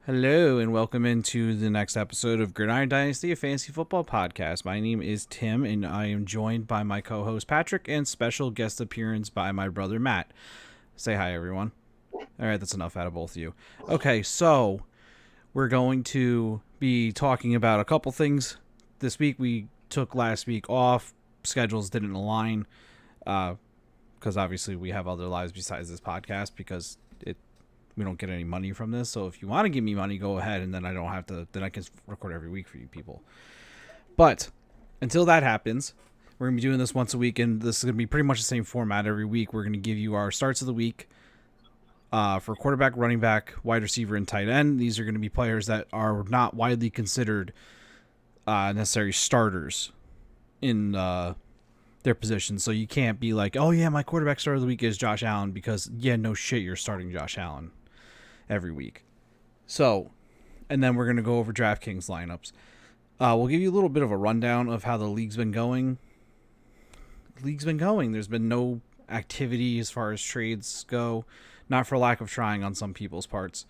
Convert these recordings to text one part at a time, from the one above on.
Hello and welcome into the next episode of Gridiron Dynasty, a fantasy football podcast. My name is Tim and I am joined by my co-host Patrick and special guest appearance by my brother Matt. Say hi, everyone. All right, that's enough out of both of you. Okay, so we're going to be talking about a couple things this week. We took last week off. Schedules didn't align because obviously we have other lives besides this podcast because we don't get any money from this. So if you want to give me money, go ahead, and then I don't have to. Then I can record every week for you people. But until that happens, we're gonna be doing this once a week, and this is gonna be pretty much the same format every week. We're gonna give you our starts of the week for quarterback, running back, wide receiver, and tight end. These are gonna be players that are not widely considered necessary starters in their position. So you can't be like, oh yeah, my quarterback start of the week is Josh Allen, because yeah, no shit, you're starting Josh Allen every week. So, and then we're going to go over DraftKings lineups. We'll give you a little bit of a rundown of how the league's been going. There's been no activity as far as trades go. Not for lack of trying on some people's parts.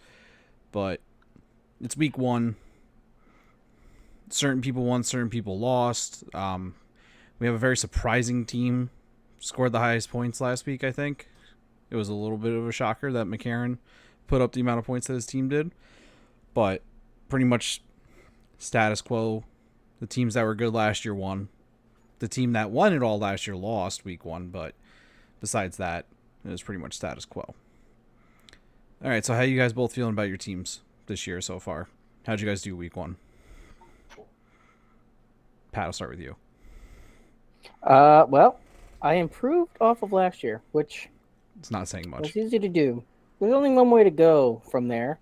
But it's week one. Certain people won, certain people lost. We have a very surprising team. Scored the highest points last week, I think. It was a little bit of a shocker that McCarron put up the amount of points that his team did, but pretty much status quo. The teams that were good last year won. The team that won it all last year lost week one, but besides that, it was pretty much status quo. All right, so how you guys both feeling about your teams this year so far? How'd you guys do week one? Pat, I'll start with you. Well, I improved off of last year, which It's not saying much. was easy to do. There's only one way to go from there.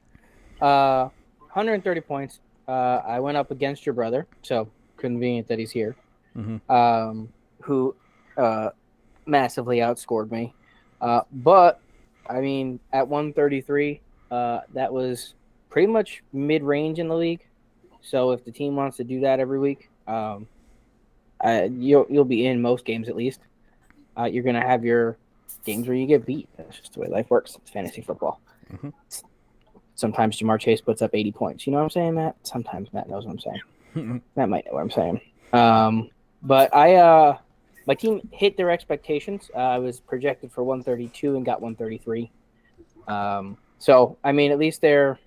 130 points. I went up against your brother, so convenient that he's here. Mm-hmm. Who massively outscored me. But I mean, at 133, that was pretty much mid-range in the league. So if the team wants to do that every week, you'll be in most games at least. You're gonna have your games where you get beat. That's just the way life works. It's fantasy football. Mm-hmm. Sometimes Jamar Chase puts up 80 points. You know what I'm saying, Matt? Sometimes Matt knows what I'm saying. Mm-hmm. Matt might know what I'm saying. But my team hit their expectations. I was projected for 132 and got 133. So I mean, at least there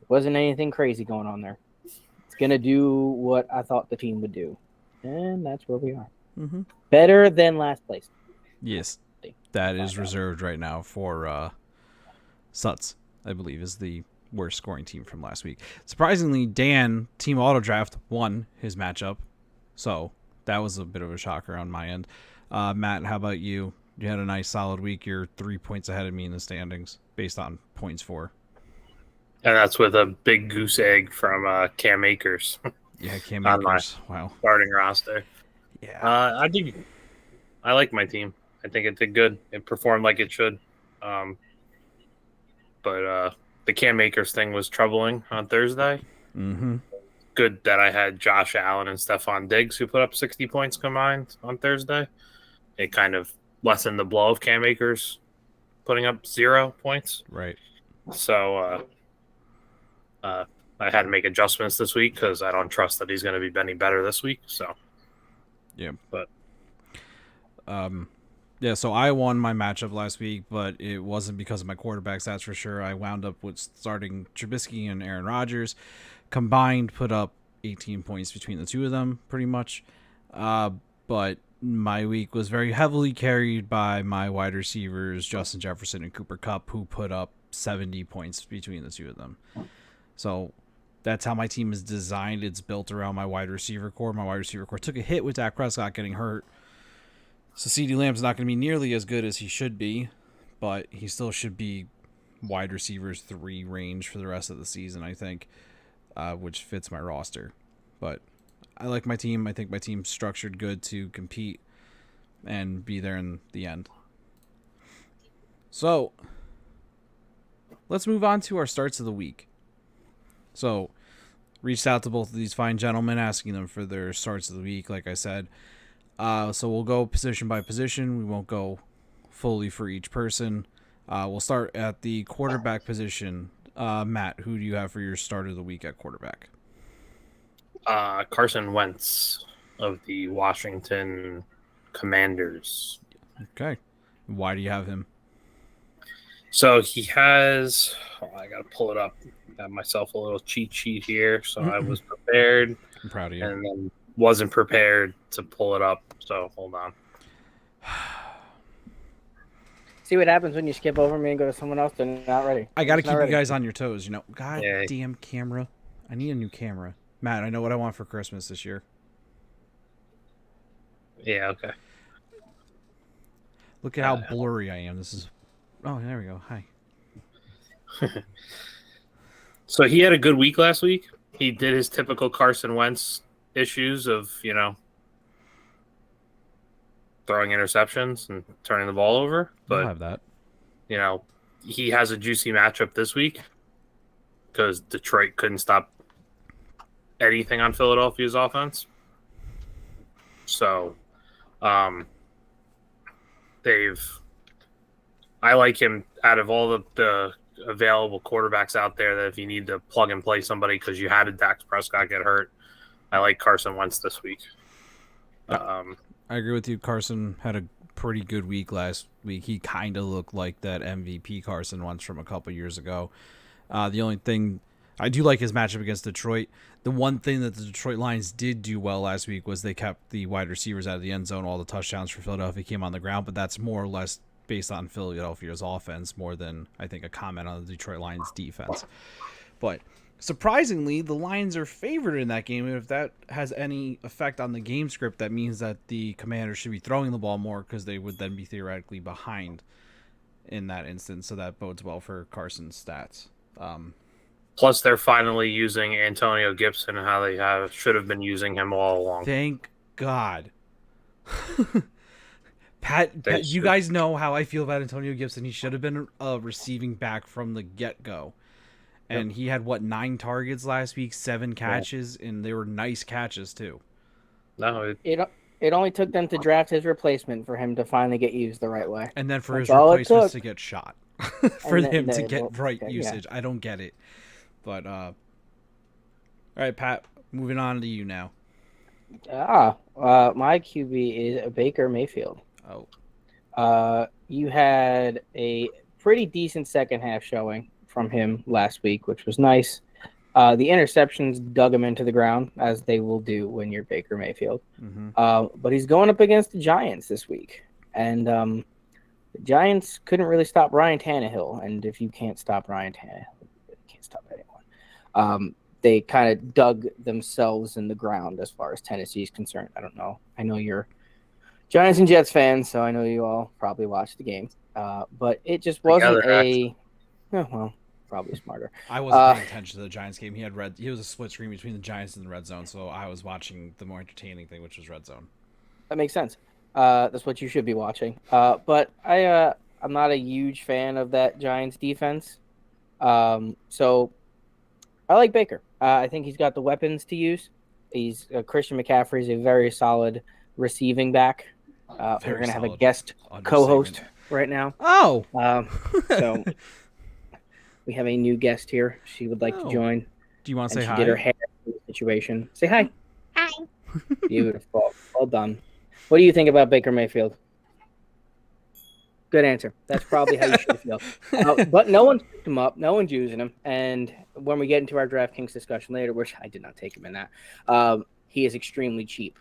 wasn't anything crazy going on there. It's gonna do what I thought the team would do, and that's where we are. Mm-hmm. Better than last place. Yes, that is reserved right now for Suts, I believe, is the worst scoring team from last week. Surprisingly, Dan, Team Auto Draft, won his matchup. So that was a bit of a shocker on my end. Matt, how about you? You had a nice solid week. You're 3 points ahead of me in the standings based on points for. And that's with a big goose egg from Cam Akers. Yeah, Cam On my Akers. Wow. starting roster. Yeah. I like my team. I think it did good. It performed like it should. But the Cam Akers thing was troubling on Thursday. Mm-hmm. Good that I had Josh Allen and Stephon Diggs who put up 60 points combined on Thursday. It kind of lessened the blow of Cam Akers putting up 0 points. Right. So I had to make adjustments this week because I don't trust that he's going to be any better this week. So, yeah. But yeah, so I won my matchup last week, but it wasn't because of my quarterbacks, that's for sure. I wound up with starting Trubisky and Aaron Rodgers. Combined, put up 18 points between the two of them, pretty much. But my week was very heavily carried by my wide receivers, Justin Jefferson and Cooper Kupp, who put up 70 points between the two of them. So that's how my team is designed. It's built around my wide receiver core. My wide receiver core took a hit with Dak Prescott getting hurt. So CeeDee Lamb's not going to be nearly as good as he should be, but he still should be wide receivers 3 range for the rest of the season, I think, which fits my roster. But I like my team. I think my team's structured good to compete and be there in the end. So let's move on to our starts of the week. So reached out to both of these fine gentlemen, asking them for their starts of the week, like I said. So we'll go position by position. We won't go fully for each person. We'll start at the quarterback position. Matt, who do you have for your start of the week at quarterback? Carson Wentz of the Washington Commanders. Okay. Why do you have him? So he has. I gotta pull it up. Got myself a little cheat sheet here, so I was prepared. I'm proud of you. And then wasn't prepared to pull it up. So hold on. See what happens when you skip over me and go to someone else. They're not ready. I got to It's not keep you ready. guys on your toes. God Yeah. damn camera. I need a new camera. Matt, I know what I want for Christmas this year. Yeah. Okay. Look at how blurry I am. This is. Oh, there we go. Hi. So he had a good week last week. He did his typical Carson Wentz issues of, throwing interceptions and turning the ball over. I'll But, have that. he has a juicy matchup this week because Detroit couldn't stop anything on Philadelphia's offense. So, I like him out of all the available quarterbacks out there that if you need to plug and play somebody because you had a Dak Prescott get hurt, I like Carson Wentz this week. I agree with you. Carson had a pretty good week last week. He kind of looked like that MVP Carson Wentz from a couple years ago. The only thing I do like his matchup against Detroit. The one thing that the Detroit Lions did do well last week was they kept the wide receivers out of the end zone. All the touchdowns for Philadelphia came on the ground, but that's more or less based on Philadelphia's offense more than I think a comment on the Detroit Lions defense. But surprisingly, the Lions are favored in that game. And if that has any effect on the game script, that means that the Commanders should be throwing the ball more because they would then be theoretically behind in that instance. So that bodes well for Carson's stats. Plus, they're finally using Antonio Gibson and how they should have been using him all along. Thank God. Pat, you guys know how I feel about Antonio Gibson. He should have been a receiving back from the get-go. And he had, 9 targets last week, 7 catches, and they were nice catches, too. No, It only took them to draft his replacement for him to finally get used the right way. And then for That's his all it replacements took. to get shot. For And him to then- get right okay, usage. I don't get it. But, all right, Pat, moving on to you now. My QB is Baker Mayfield. Oh. You had a pretty decent second half showing from him last week, which was nice. The interceptions dug him into the ground, as they will do when you're Baker Mayfield. Mm-hmm. But he's going up against the Giants this week. And the Giants couldn't really stop Ryan Tannehill. And if you can't stop Ryan Tannehill, you can't stop anyone. They kind of dug themselves in the ground as far as Tennessee is concerned. I don't know. I know you're Giants and Jets fans, so I know you all probably watched the game. But it just wasn't probably smarter. I wasn't paying attention to the Giants game. He was a split screen between the Giants and the red zone, so I was watching the more entertaining thing, which was red zone. That makes sense. That's what you should be watching. But I'm not a huge fan of that Giants defense. So I like Baker. I think he's got the weapons to use. Christian McCaffrey is a very solid receiving back. We're going to have a guest co-host right now. Oh. So we have a new guest here. She would like to join. Do you want to say hi? She did her hair situation. Say hi. Hi. Beautiful. Well done. What do you think about Baker Mayfield? Good answer. That's probably how you should feel. But no one's picked him up. No one's using him. And when we get into our DraftKings discussion later, which I did not take him in that, he is extremely cheap.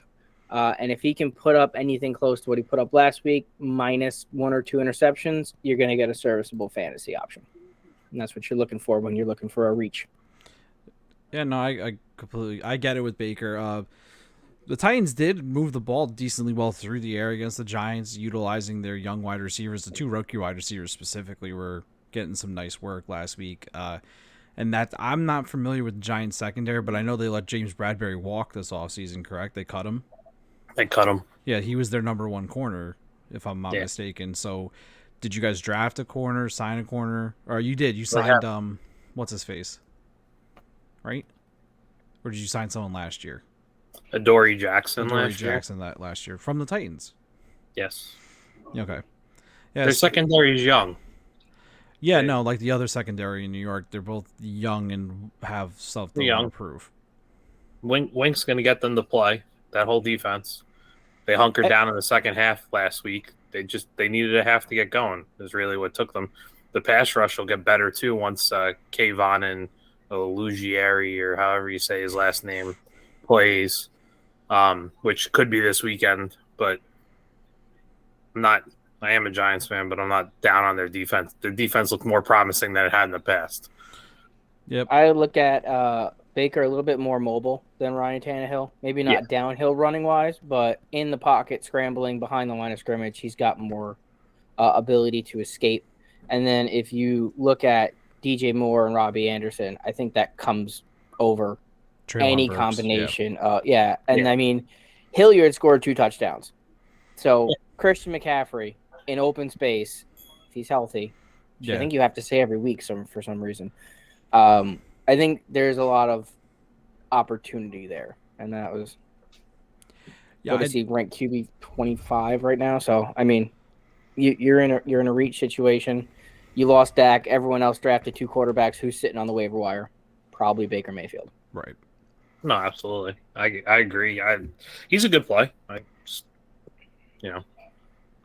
And if he can put up anything close to what he put up last week, minus 1 or 2 interceptions, you're going to get a serviceable fantasy option. And that's what you're looking for when you're looking for a reach. Yeah, no, I get it with Baker. The Titans did move the ball decently well through the air against the Giants, utilizing their young wide receivers. The 2 rookie wide receivers specifically were getting some nice work last week. And that I'm not familiar with the Giants secondary, but I know they let James Bradbury walk this offseason, correct? They cut him? They cut him. Yeah, he was their number 1 corner, if I'm not mistaken. So did you guys draft a corner, sign a corner? Or you did. You signed, what's his face? Right? Or did you sign someone last year? Adoree Jackson last year from the Titans. Yes. Okay. Yeah, their secondary is young. Yeah, no, like the other secondary in New York, they're both young and have stuff to want to prove. Wink's going to get them to play, that whole defense. They hunkered down in the second half last week. They needed a half to get going, is really what took them. The pass rush will get better, too, once Kayvon and Lugieri, or however you say his last name, plays, which could be this weekend. But I am a Giants fan, but I'm not down on their defense. Their defense looked more promising than it had in the past. Yep. I look at Baker a little bit more mobile than Ryan Tannehill. Maybe not downhill running wise, but in the pocket, scrambling behind the line of scrimmage, he's got more ability to escape. And then if you look at DJ Moore and Robbie Anderson, I think that comes over any combination. I mean, Hilliard scored 2 touchdowns. So Christian McCaffrey in open space, if he's healthy, which I think you have to say every week for some reason. I think there's a lot of opportunity there, and that was what is he ranked QB 25 right now? So I mean, you're in a reach situation. You lost Dak. Everyone else drafted 2 quarterbacks. Who's sitting on the waiver wire? Probably Baker Mayfield. Right. No, absolutely. I agree. He's a good play.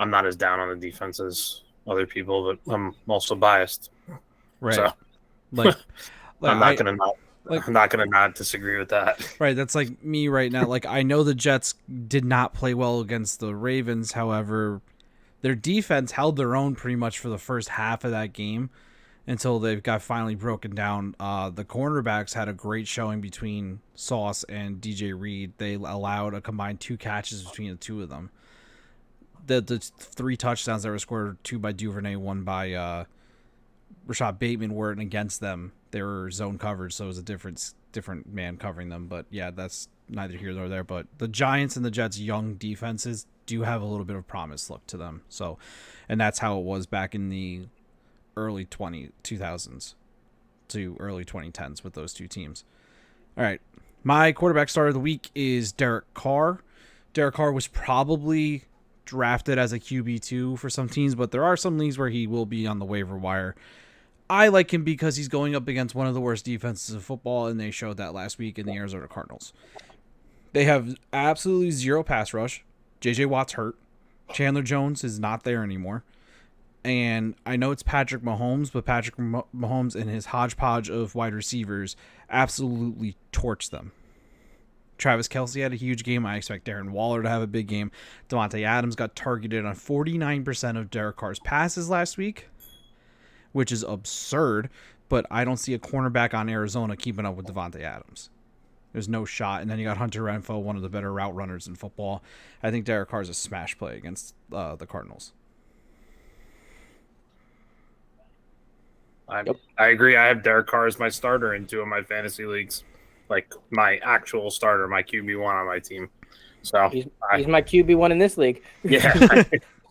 I'm not as down on the defense as other people, but I'm also biased. Right. So, I'm not gonna not disagree with that. Right. That's like me right now. Like, I know the Jets did not play well against the Ravens. However, their defense held their own pretty much for the first half of that game until they got finally broken down. The cornerbacks had a great showing between Sauce and DJ Reed. They allowed a combined 2 catches between the two of them. The 3 touchdowns that were scored, 2 by Duvernay, 1 by Rashad Bateman, weren't against them. They were zone coverage, so it was a different man covering them. But yeah, that's neither here nor there. But the Giants and the Jets' young defenses do have a little bit of promise look to them. So, and that's how it was back in the early 2000s to early 2010s with those 2 teams. All right, my quarterback start of the week is Derek Carr. Derek Carr was probably drafted as a QB2 for some teams, but there are some leagues where he will be on the waiver wire. I like him because he's going up against one of the worst defenses of football, and they showed that last week in the Arizona Cardinals. They have absolutely 0 pass rush. J.J. Watt's hurt. Chandler Jones is not there anymore. And I know it's Patrick Mahomes, but Patrick Mahomes and his hodgepodge of wide receivers absolutely torched them. Travis Kelce had a huge game. I expect Darren Waller to have a big game. Devontae Adams got targeted on 49% of Derek Carr's passes last week, which is absurd, but I don't see a cornerback on Arizona keeping up with Devontae Adams. There's no shot. And then you got Hunter Renfrow, one of the better route runners in football. I think Derek Carr's a smash play against the Cardinals. I agree. I have Derek Carr as my starter in 2 of my fantasy leagues. Like my actual starter, my QB1 on my team. So he's my QB1 in this league. Yeah.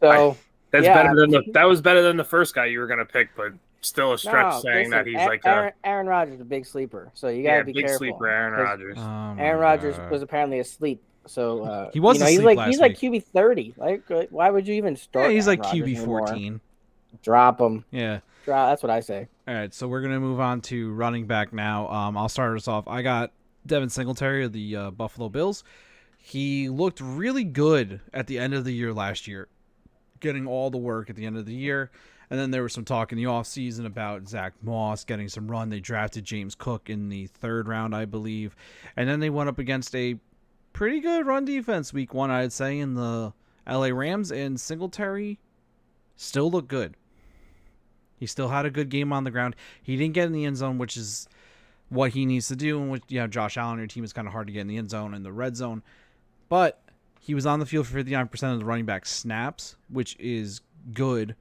So that was better than the first guy you were gonna pick, but still a stretch that he's Aaron Rodgers, a big sleeper. So you gotta be big careful. Sleeper, Aaron Rodgers. Aaron Rodgers was apparently asleep. So he was he's like QB 30. Like, why would you even start? Yeah, he's Aaron like Rodgers QB 14. Drop him. Yeah. That's what I say. All right, so we're gonna move on to running back now. I'll start us off. I got Devin Singletary of the Buffalo Bills. He looked really good at the end of the year last year, getting all the work at the end of the year. And then there was some talk in the offseason about Zach Moss getting some run. They drafted James Cook in the 3rd round, I believe. And then they went up against a pretty good run defense week 1, I'd say, in the LA Rams. And Singletary still looked good. He still had a good game on the ground. He didn't get in the end zone, which is what he needs to do. And with Josh Allen on your team, is kind of hard to get in the end zone and the red zone. But he was on the field for 59% of the running back snaps, which is good.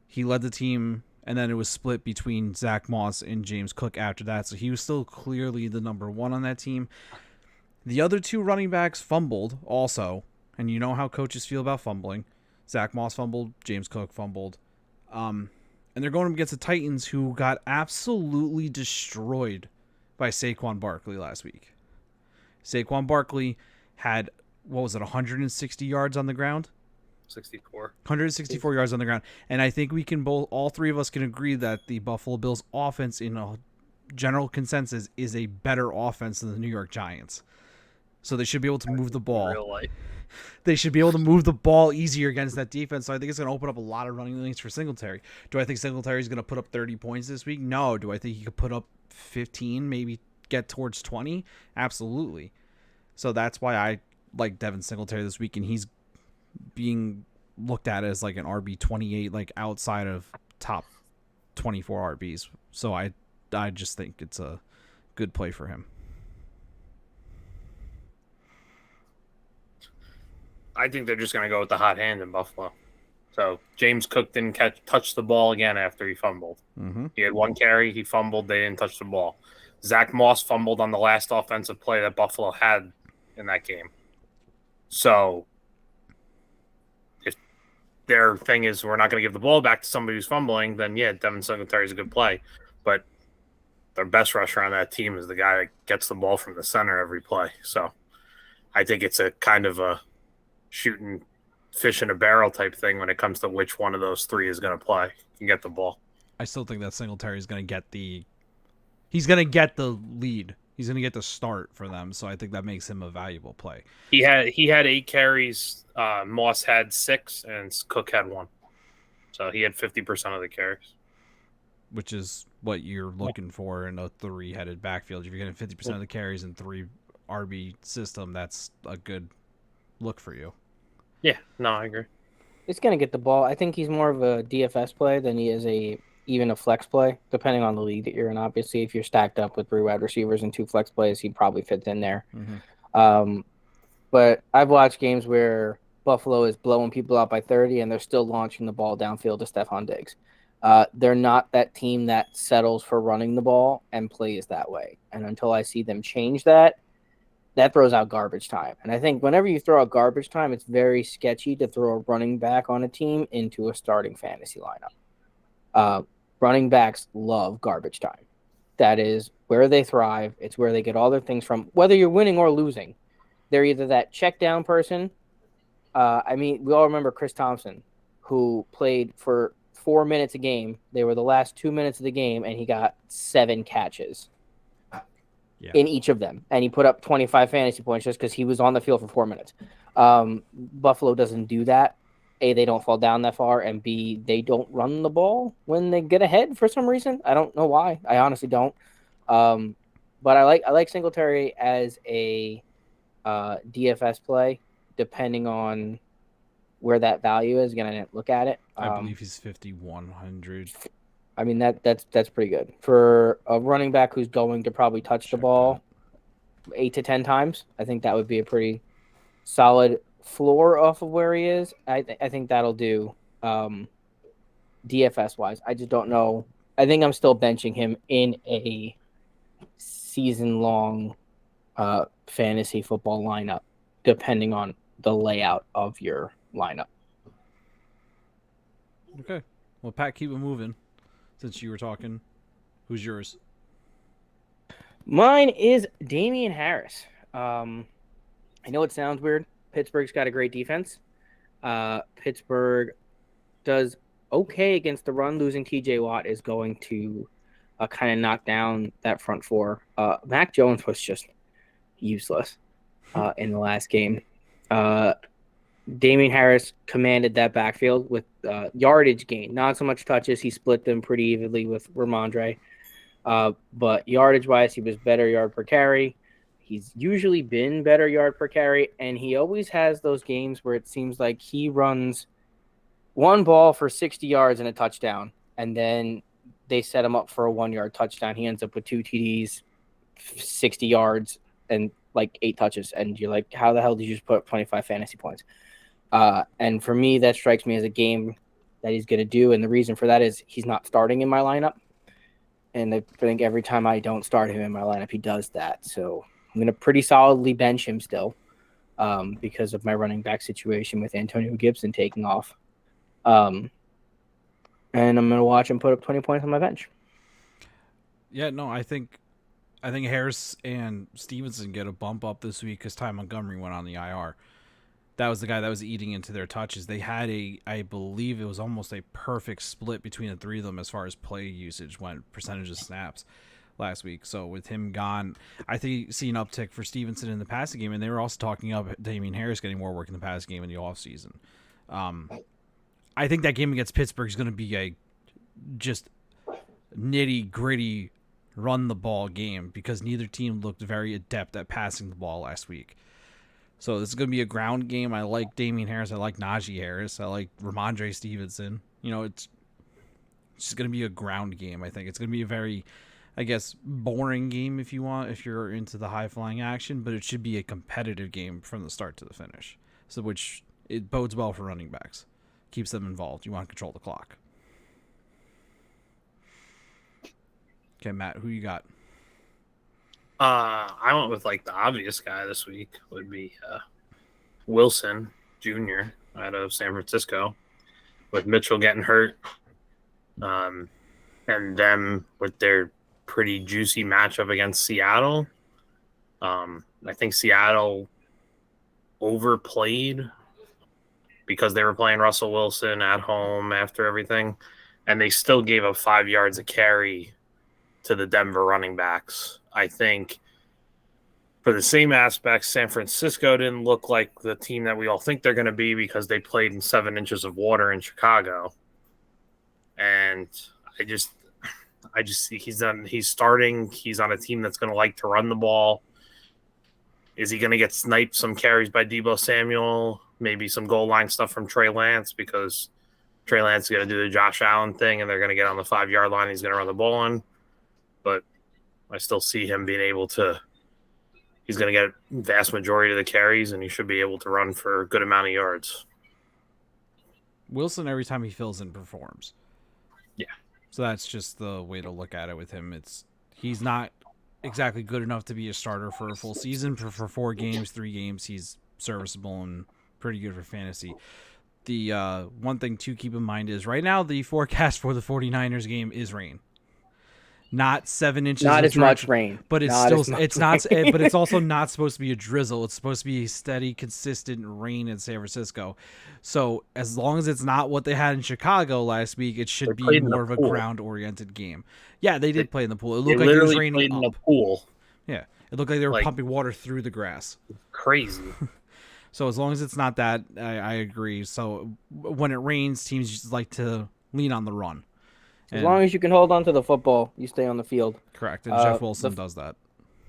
He led the team, and then it was split between Zach Moss and James Cook after that. So he was still clearly the number 1 on that team. The other 2 running backs fumbled also, and you know how coaches feel about fumbling. Zach Moss fumbled, James Cook fumbled. And they're going up against the Titans, who got absolutely destroyed by Saquon Barkley last week. Saquon Barkley had, 160 yards on the ground? 164 yards on the ground. And I think all three of us can agree that the Buffalo Bills offense in a general consensus is a better offense than the New York Giants. So they should be able to move the ball. Real life. They should be able to move the ball easier against that defense. So I think it's going to open up a lot of running lanes for Singletary. Do I think Singletary is going to put up 30 points this week? No. Do I think he could put up 15, maybe get towards 20? Absolutely. So that's why I like Devin Singletary this week, and he's being looked at as like an RB 28, like outside of top 24 RBs. So I just think it's a good play for him. I think they're just going to go with the hot hand in Buffalo. So James Cook didn't touch the ball again after he fumbled. Mm-hmm. He had one carry, he fumbled, they didn't touch the ball. Zach Moss fumbled on the last offensive play that Buffalo had in that game. So if their thing is we're not going to give the ball back to somebody who's fumbling, then yeah, Devin Singletary is a good play. But their best rusher on that team is the guy that gets the ball from the center every play. So I think it's a kind of a shooting fish in a barrel type thing when it comes to which one of those three is going to play and get the ball. I still think that Singletary is going to get he's going to get the lead. He's going to get the start for them, so I think that makes him a valuable play. He had 8 carries, Moss had 6, and Cook had 1. So he had 50% of the carries. Which is what you're looking for in a 3-headed backfield. If you're getting 50% of the carries in 3 RB system, that's a good look for you. Yeah, no, I agree. He's going to get the ball. I think he's more of a DFS play than he is even a flex play, depending on the league that you're in. Obviously, if you're stacked up with 3 wide receivers and 2 flex plays, he probably fits in there. Mm-hmm. But I've watched games where Buffalo is blowing people out by 30, and they're still launching the ball downfield to Stephon Diggs. They're not that team that settles for running the ball and plays that way. And until I see them change that throws out garbage time. And I think whenever you throw out garbage time, it's very sketchy to throw a running back on a team into a starting fantasy lineup. Running backs love garbage time. That is where they thrive. It's where they get all their things from. Whether you're winning or losing, they're either that check down person. We all remember Chris Thompson, who played for 4 minutes a game. They were the last 2 minutes of the game, and he got 7 catches. In each of them, and he put up 25 fantasy points just because he was on the field for 4 minutes. Buffalo doesn't do that. A, they don't fall down that far, and B, they don't run the ball when they get ahead for some reason. I don't know why. I honestly don't. But I like Singletary as a DFS play, depending on where that value is. Again, I didn't look at it. I believe he's 5,100. I mean, that's pretty good for a running back who's going to probably touch the ball 8 to 10 times. I think that would be a pretty solid floor off of where he is. I think that'll do DFS wise. I just don't know. I think I'm still benching him in a season long fantasy football lineup, depending on the layout of your lineup. Okay. Well, Pat, keep it moving. Since you were talking, who's yours? Mine is Damian Harris. I know it sounds weird. Pittsburgh's got a great defense. Pittsburgh does okay against the run. Losing TJ Watt is going to kind of knock down that front four. Mac Jones was just useless in the last game. Damian Harris commanded that backfield with yardage gain. Not so much touches. He split them pretty evenly with Ramondre. But yardage-wise, he was better yard per carry. He's usually been better yard per carry, and he always has those games where it seems like he runs one ball for 60 yards and a touchdown, and then they set him up for a 1-yard touchdown. He ends up with 2 TDs, 60 yards, and like 8 touches. And you're like, how the hell did you just put up 25 fantasy points? And for me, that strikes me as a game that he's going to do. And the reason for that is he's not starting in my lineup. And I think every time I don't start him in my lineup, he does that. So I'm going to pretty solidly bench him still because of my running back situation with Antonio Gibson taking off. And I'm going to watch him put up 20 points on my bench. Yeah, no, I think Harris and Stevenson get a bump up this week because Ty Montgomery went on the IR. that was the guy that was eating into their touches. They had I believe it was almost a perfect split between the three of them as far as play usage went, percentage of snaps last week. So with him gone, I think you see an uptick for Stevenson in the passing game, and they were also talking about Damian Harris getting more work in the passing game in the offseason. I think that game against Pittsburgh is going to be a just nitty gritty run the ball game because neither team looked very adept at passing the ball last week. So this is going to be a ground game. I like Damian Harris. I like Najee Harris. I like Ramondre Stevenson. It's just going to be a ground game. I think it's going to be a very, I guess, boring game if you're into the high flying action, but it should be a competitive game from the start to the finish. So which it bodes well for running backs. Keeps them involved. You want to control the clock. Okay, Matt, who you got? I went with the obvious guy this week would be Wilson Jr. out of San Francisco, with Mitchell getting hurt, and them with their pretty juicy matchup against Seattle. I think Seattle overplayed because they were playing Russell Wilson at home after everything, and they still gave up 5 yards a carry to the Denver running backs. I think for the same aspects, San Francisco didn't look like the team that we all think they're going to be because they played in 7 inches of water in Chicago. And I just see he's starting. He's on a team that's going to like to run the ball. Is he going to get sniped some carries by Deebo Samuel? Maybe some goal line stuff from Trey Lance because Trey Lance is going to do the Josh Allen thing and they're going to get on the 5-yard line. He's going to run the ball on. But I still see him being able to – he's going to get vast majority of the carries, and he should be able to run for a good amount of yards. Wilson, every time he fills in, performs. Yeah. So that's just the way to look at it with him. He's not exactly good enough to be a starter for a full season. For 4 games, 3 games, he's serviceable and pretty good for fantasy. The one thing to keep in mind is right now the forecast for the 49ers game is rain. Not 7 inches. Not as much rain, but it's not. But it's also not supposed to be a drizzle. It's supposed to be a steady, consistent rain in San Francisco. So as long as it's not what they had in Chicago last week, it should be more of a ground-oriented game. Yeah, they did play in the pool. It looked like it was raining played in the pool. Yeah, it looked like they were pumping water through the grass. Crazy. So as long as it's not that, I agree. So when it rains, teams just like to lean on the run. As long as you can hold on to the football, you stay on the field. Correct. And Jeff Wilson does that.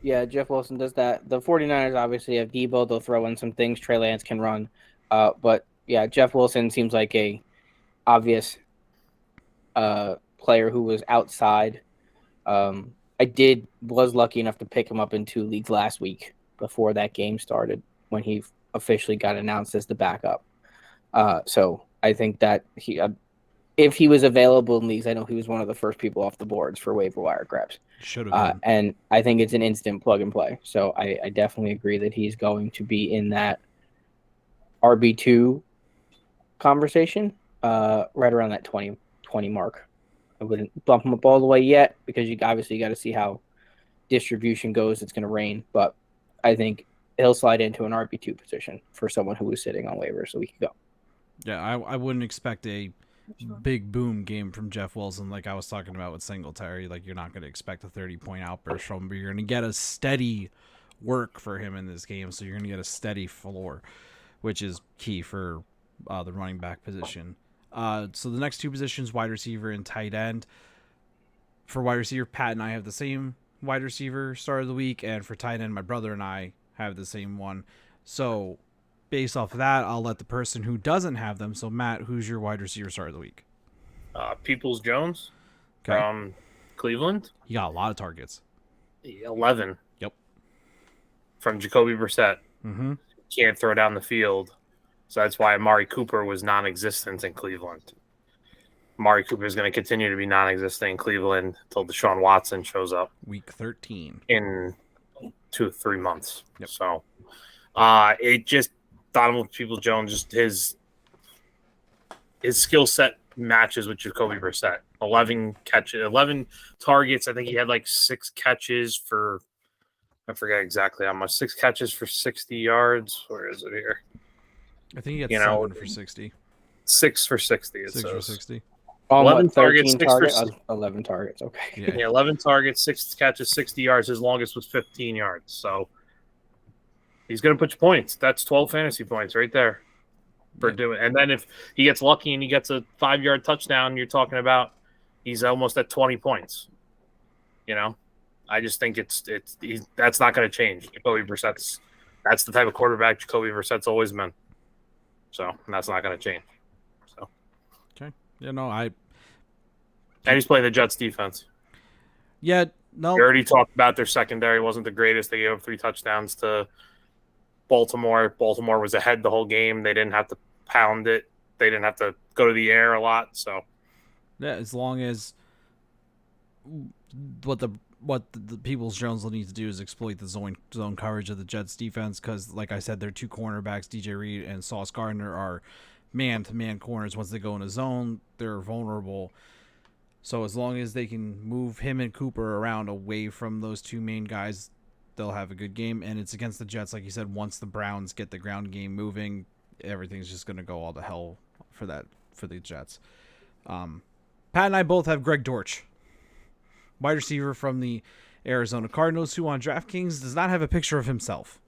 Yeah, Jeff Wilson does that. The 49ers obviously have Deebo. They'll throw in some things. Trey Lance can run. But, yeah, Jeff Wilson seems like a obvious player who was outside. I was lucky enough to pick him up in 2 leagues last week before that game started when he officially got announced as the backup. So I think that if he was available in leagues, I know he was one of the first people off the boards for waiver wire grabs. Should have been. And I think it's an instant plug and play. So I definitely agree that he's going to be in that RB2 conversation right around that 20 mark. I wouldn't bump him up all the way yet because you got to see how distribution goes. It's going to rain. But I think he'll slide into an RB2 position for someone who is sitting on waivers so we can go. Yeah, I wouldn't expect a big boom game from Jeff Wilson like I was talking about with Singletary. Like, you're not going to expect a 30-point outburst from him, but you're going to get a steady work for him in this game, so you're going to get a steady floor, which is key for the running back position. So the next 2 positions, wide receiver and tight end. For wide receiver, Pat and I have the same wide receiver start of the week, and for tight end, my brother and I have the same one. So based off of that, I'll let the person who doesn't have them. So, Matt, who's your wide receiver start of the week? Peoples-Jones from Cleveland. He got a lot of targets. 11. Yep. From Jacoby Brissett. Mm-hmm. Can't throw down the field. So that's why Amari Cooper was non-existent in Cleveland. Amari Cooper is going to continue to be non-existent in Cleveland until Deshaun Watson shows up. Week 13. In 2-3 months. Yep. So it just Donovan Peoples-Jones, just his skill set matches with Jacoby Brissett. 11 targets. I think he had 6 catches for, I forget exactly how much. 6 catches for 60 yards. Where is it here? I think he got You know, 7 for 60. 6 for 60. It 6 for says 60. On 11 what, 13 targets, 6 for 11 targets. Okay. Yeah. yeah, 11 targets, 6 catches, 60 yards. His longest was 15 yards. So he's going to put you points. That's 12 fantasy points right there for doing. And then if he gets lucky and he gets a 5-yard touchdown, you're talking about he's almost at 20 points. You know, I just think that's not going to change. Jacoby Brissett's that's the type of quarterback Jacoby Brissett's always been. So that's not going to change. So Okay. Yeah, no, and he's playing the Jets defense. Yeah, no. We already talked about their secondary wasn't the greatest. They gave up 3 touchdowns to Baltimore. Baltimore was ahead the whole game. They didn't have to pound it. They didn't have to go to the air a lot. So Yeah, as long as what the Peoples Jones will need to do is exploit the zone coverage of the Jets defense, because like I said, their 2 cornerbacks, DJ Reed and Sauce Gardner, are man-to-man corners. Once they go in a zone, they're vulnerable. So as long as they can move him and Cooper around away from those 2 main guys, they'll have a good game. And it's against the Jets, like you said. Once the Browns get the ground game moving, everything's just going to go all to hell for the Jets. Pat and I both have Greg Dortch, wide receiver from the Arizona Cardinals, who on DraftKings does not have a picture of himself.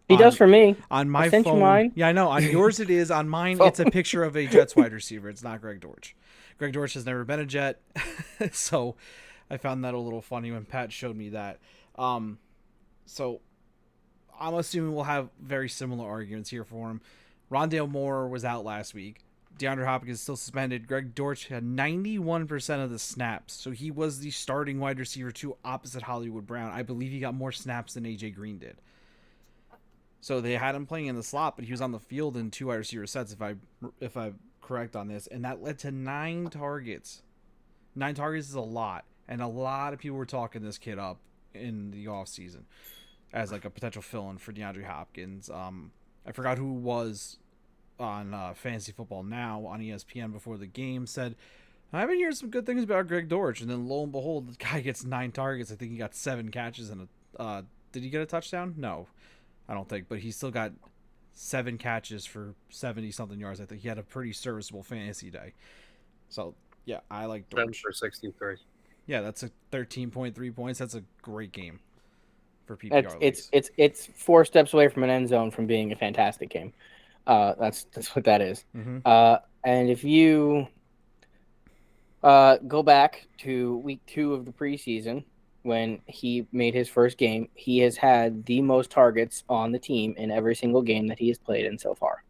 He does for me. On my sent phone. You mine. Yeah, I know. On yours it is. On mine, it's a picture of a Jets wide receiver. It's not Greg Dortch. Greg Dortch has never been a Jet, so I found that a little funny when Pat showed me that. So I'm assuming we'll have very similar arguments here for him. Rondale Moore was out last week. DeAndre Hopkins is still suspended. Greg Dortch had 91% of the snaps, so he was the starting wide receiver 2 opposite Hollywood Brown. I believe he got more snaps than AJ Green did. So they had him playing in the slot, but he was on the field in 2 wide receiver sets, if I'm correct on this, and that led to 9 targets. 9 targets is a lot, and a lot of people were talking this kid up in the offseason as like a potential fill-in for DeAndre Hopkins. I forgot who was on Fantasy Football Now on ESPN before the game said, I've been hearing some good things about Greg Dortch, and then lo and behold, the guy gets 9 targets. I think he got 7 catches and did he get a touchdown? No, I don't think, but he still got 7 catches for 70-something yards. I think he had a pretty serviceable fantasy day. So, yeah, I like Dortch. 7 for 63. Yeah, that's a 13.3 points. That's a great game for PPR. It's 4 steps away from an end zone from being a fantastic game. That's what that is. Mm-hmm. And if you go back to week 2 of the preseason, when he made his first game, he has had the most targets on the team in every single game that he has played in so far.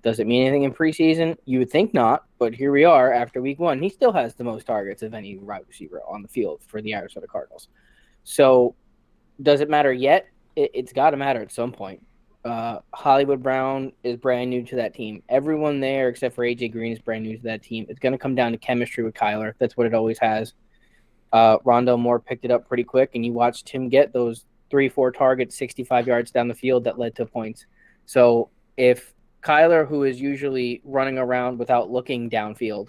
Does it mean anything in preseason? You would think not, but here we are after week 1. He still has the most targets of any wide receiver on the field for the Arizona Cardinals. So does it matter yet? It's got to matter at some point. Hollywood Brown is brand new to that team. Everyone there except for AJ Green is brand new to that team. It's going to come down to chemistry with Kyler. That's what it always has. Rondale Moore picked it up pretty quick, and you watched him get those 3-4 targets 65 yards down the field that led to points. So if Kyler, who is usually running around without looking downfield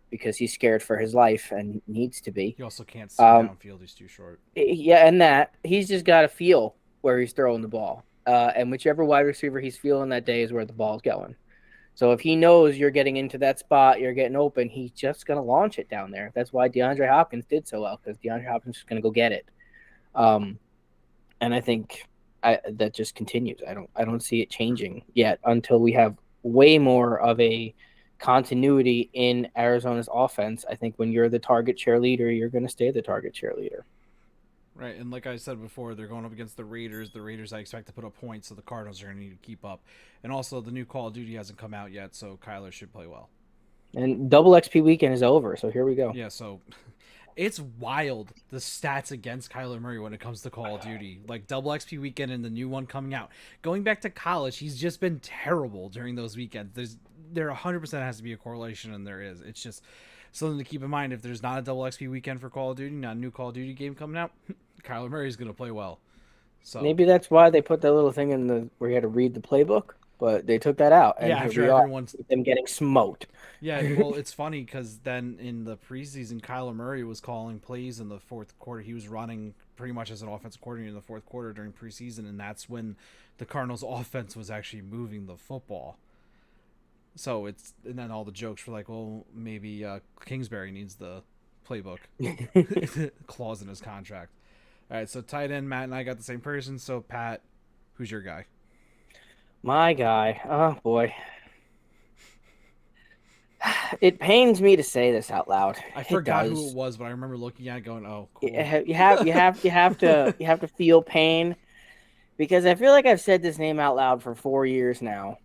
because he's scared for his life and needs to be. He also can't see downfield. He's too short. Yeah, and that he's just got to feel where he's throwing the ball. And whichever wide receiver he's feeling that day is where the ball's going. So if he knows you're getting into that spot, you're getting open, he's just going to launch it down there. That's why DeAndre Hopkins did so well, because DeAndre Hopkins is going to go get it. And I think that just continues. I don't see it changing yet until we have way more of a continuity in Arizona's offense. I think when you're the target share leader, you're going to stay the target share leader. Right, and like I said before, they're going up against the Raiders. The Raiders I expect to put up points, so the Cardinals are going to need to keep up. And also, the new Call of Duty hasn't come out yet, so Kyler should play well. And double XP weekend is over, so here we go. Yeah, so it's wild, the stats against Kyler Murray when it comes to Call of Duty. Like, double XP weekend and the new one coming out. Going back to college, he's just been terrible during those weekends. There 100% has to be a correlation, and there is. It's just something to keep in mind. If there's not a double XP weekend for Call of Duty, not a new Call of Duty game coming out, Kyler Murray's going to play well. So maybe that's why they put that little thing in where you had to read the playbook. but they took that out, and Yeah, here after we are everyone's with them getting smoked. Yeah, well, it's funny because then in the preseason, Kyler Murray was calling plays in the fourth quarter. He was running pretty much as an offensive coordinator in the fourth quarter during preseason, and that's when the Cardinals' offense was actually moving the football. So and then all the jokes were like, well, maybe Kingsbury needs the playbook clause in his contract. All right, so tight end, Matt and I got the same person. So, Pat, who's your guy? My guy. Oh, boy. It pains me to say this out loud. I forgot who it was, but I remember looking at it going, "Oh, cool." You have to feel pain, because I feel like I've said this name out loud for 4 years now,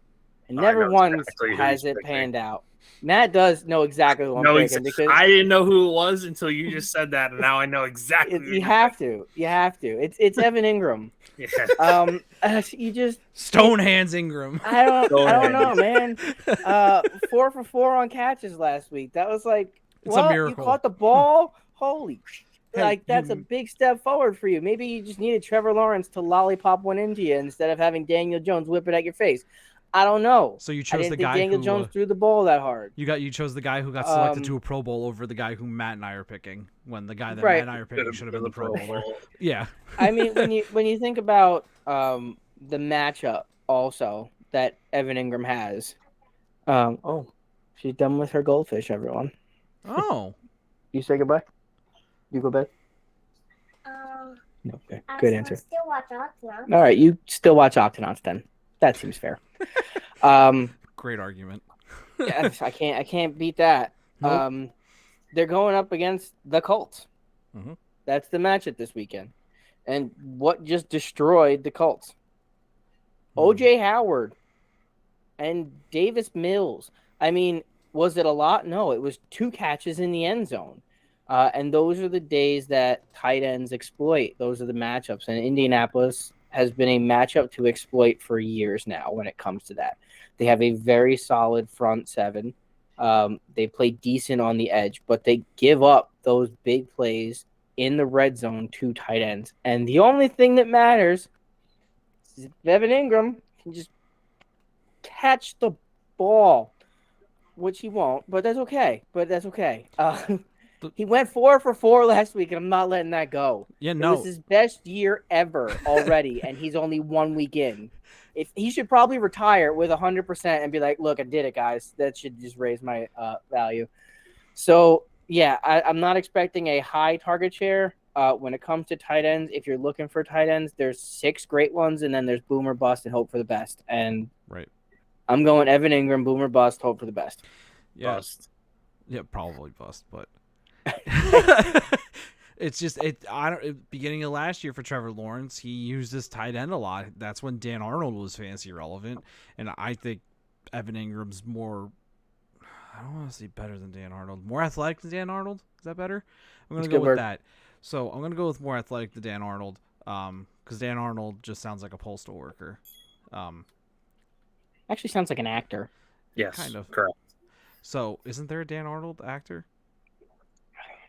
and never once exactly has it panned out. Matt does know exactly who I'm picking, because I didn't know who it was until you just said that, and now I know exactly. You have to. It's Evan Ingram. Yeah. You just Stone Hands Ingram. I don't know, man. 4 for 4 on catches last week. That was like, it's a miracle. You caught the ball. Holy, hey, that's a big step forward for you. Maybe you just needed Trevor Lawrence to lollipop one into you instead of having Daniel Jones whip it at your face. I don't know. So you chose the guy Daniel Jones threw the ball that hard. You chose the guy who got selected to a Pro Bowl over the guy who Matt and I are picking. When the guy that Matt and I are picking should have been the Pro Bowler. Yeah. I mean, when you think about the matchup also that Evan Ingram has, she's done with her goldfish. Everyone. Oh. You say goodbye. You go bed. No. Okay. Good answer. Still watch Octonauts. All right, you still watch Octonauts then. That seems fair. Great argument. Yes, I can't beat that. Nope. They're going up against the Colts. Mm-hmm. That's the matchup this weekend. And what just destroyed the Colts? O.J. Howard and Davis Mills. I mean, was it a lot? No, it was 2 catches in the end zone. And those are the days that tight ends exploit. Those are the matchups. And Indianapolis has been a matchup to exploit for years now when it comes to that. They have a very solid front seven. They play decent on the edge, but they give up those big plays in the red zone to tight ends. And the only thing that matters is if Evan Ingram can just catch the ball, which he won't, but that's okay. He went 4 for 4 last week, and I'm not letting that go. Yeah, no. It was his best year ever already, and he's only 1 week in. If he should probably retire with 100% and be like, look, I did it, guys. That should just raise my value. So, yeah, I'm not expecting a high target share when it comes to tight ends. If you're looking for tight ends, there's 6 great ones, and then there's boomer bust and hope for the best. And right. I'm going Evan Ingram, boomer bust, hope for the best. Yeah. Bust. Yeah, probably bust, but it's just beginning of last year for Trevor Lawrence, he used his tight end a lot. That's when Dan Arnold was fantasy relevant, and I think Evan Ingram's more, I don't want to say better than Dan Arnold, more athletic than Dan Arnold. Is that better? I'm gonna go with that. So I'm gonna go with more athletic than Dan Arnold, because Dan Arnold just sounds like a postal worker. Actually sounds like an actor. Yes, kind of. Correct. So isn't there a Dan Arnold actor?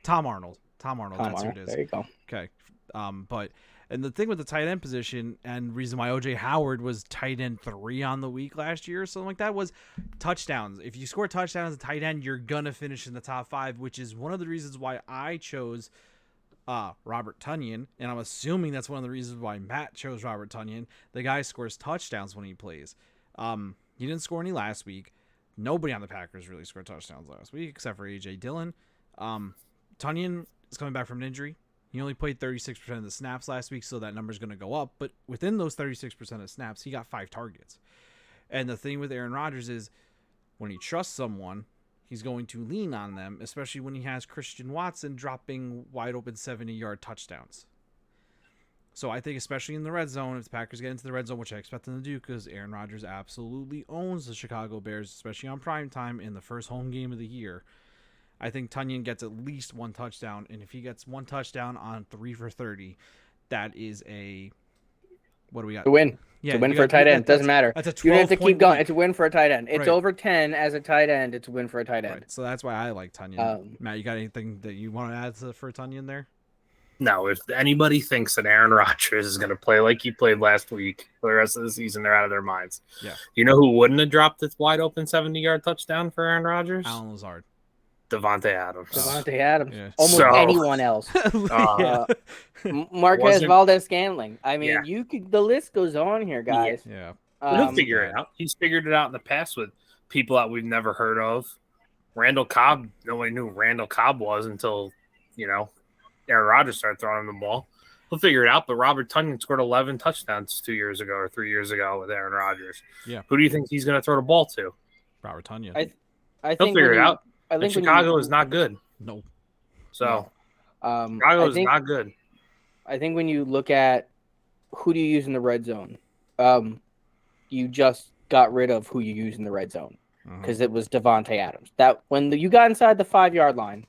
Tom Arnold. That's who it is. There you go. Okay. And the thing with the tight end position, and reason why O.J. Howard was tight end 3 on the week last year or something like that, was touchdowns. If you score touchdowns as a tight end, you're going to finish in the top 5, which is one of the reasons why I chose Robert Tonyan, and I'm assuming that's one of the reasons why Matt chose Robert Tonyan. The guy scores touchdowns when he plays. He didn't score any last week. Nobody on the Packers really scored touchdowns last week except for A.J. Dillon. Tonyan is coming back from an injury. He only played 36% of the snaps last week, so that number's going to go up. But within those 36% of snaps, he got 5 targets. And the thing with Aaron Rodgers is when he trusts someone, he's going to lean on them, especially when he has Christian Watson dropping wide open 70-yard touchdowns. So I think especially in the red zone, if the Packers get into the red zone, which I expect them to do because Aaron Rodgers absolutely owns the Chicago Bears, especially on primetime in the first home game of the year, I think Tonyan gets at least 1 touchdown, and if he gets 1 touchdown on 3 for 30, that is a what do we got? A win. Yeah, it's a win for a tight end. Doesn't matter. That's a 12 You don't have to keep going. win. It's a win for a tight end. It's right. over 10 as a tight end. It's a win for a tight end. Right. So that's why I like Tonyan. Matt, you got anything that you want to add for Tonyan there? No, if anybody thinks that Aaron Rodgers is going to play like he played last week for the rest of the season, they're out of their minds. Yeah. You know who wouldn't have dropped this wide open 70-yard touchdown for Aaron Rodgers? Alan Lazard. Devontae Adams. Devontae Adams. Yeah. Almost So- anyone else. Yeah. Marquez Wasn't- Valdez-Scantling. I mean, Yeah. you could. The list goes on here, guys. Yeah. He'll figure it out. He's figured it out in the past with people that we've never heard of. Randall Cobb, nobody knew who Randall Cobb was until, Aaron Rodgers started throwing him the ball. He'll figure it out, but Robert Tonyan scored 11 touchdowns 2 years ago or 3 years ago with Aaron Rodgers. Yeah. Who do you think he's going to throw the ball to? Robert Tonyan. I He'll think figure it out. I And think Chicago is not good. No. So, I Chicago is think, not good. I think when you look at who do you use in the red zone, you just got rid of who you use in the red zone because it was Devontae Adams. That when you got inside the 5-yard line,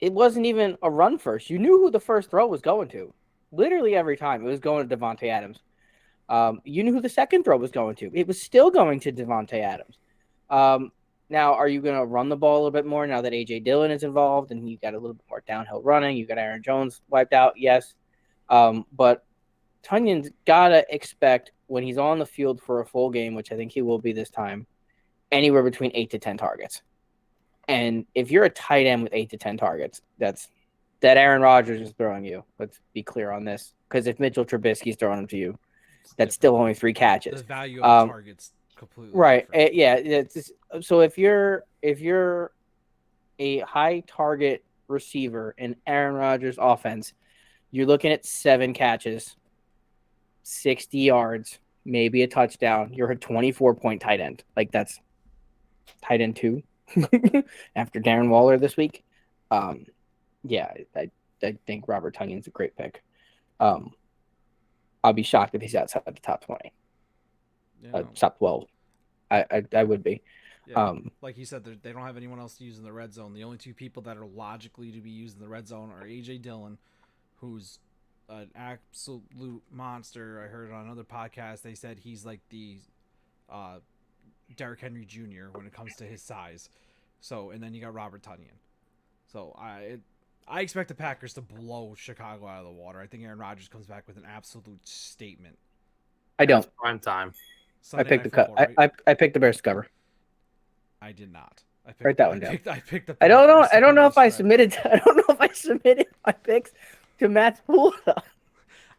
it wasn't even a run first. You knew who the first throw was going to. Literally every time it was going to Devontae Adams. You knew who the second throw was going to. It was still going to Devontae Adams. Now, are you going to run the ball a little bit more now that A.J. Dillon is involved and you got a little bit more downhill running? You got Aaron Jones wiped out, yes. But Tonyan's got to expect when he's on the field for a full game, which I think he will be this time, anywhere between 8 to 10 targets. And if you're a tight end with 8 to 10 targets, that Aaron Rodgers is throwing you. Let's be clear on this. Because if Mitchell Trubisky's throwing them to you, that's still only 3 catches. The value of the targets completely right. different. So if you're a high target receiver in Aaron Rodgers' offense, you're looking at 7 catches, 60 yards, maybe a touchdown. You're a 24-point tight end. Like that's tight end 2 after Darren Waller this week. I think Robert Tonyan's a great pick. I'll be shocked if he's outside the top 20. Yeah. Top 12. I would be. Yeah. Like you said, they don't have anyone else to use in the red zone. The only 2 people that are logically to be used in the red zone are A.J. Dillon, who's an absolute monster. I heard on another podcast they said he's like the Derrick Henry Jr. when it comes to his size. So, and then you got Robert Tonyan. So I expect the Packers to blow Chicago out of the water. I think Aaron Rodgers comes back with an absolute statement. I don't. Prime time. I picked the Football, cut. right? I picked the Bears to cover. I did not. Write that one down. I picked the I don't know. Packers to I don't know cover if I the spread. submitted. I don't know if I submitted my picks to Matt's pool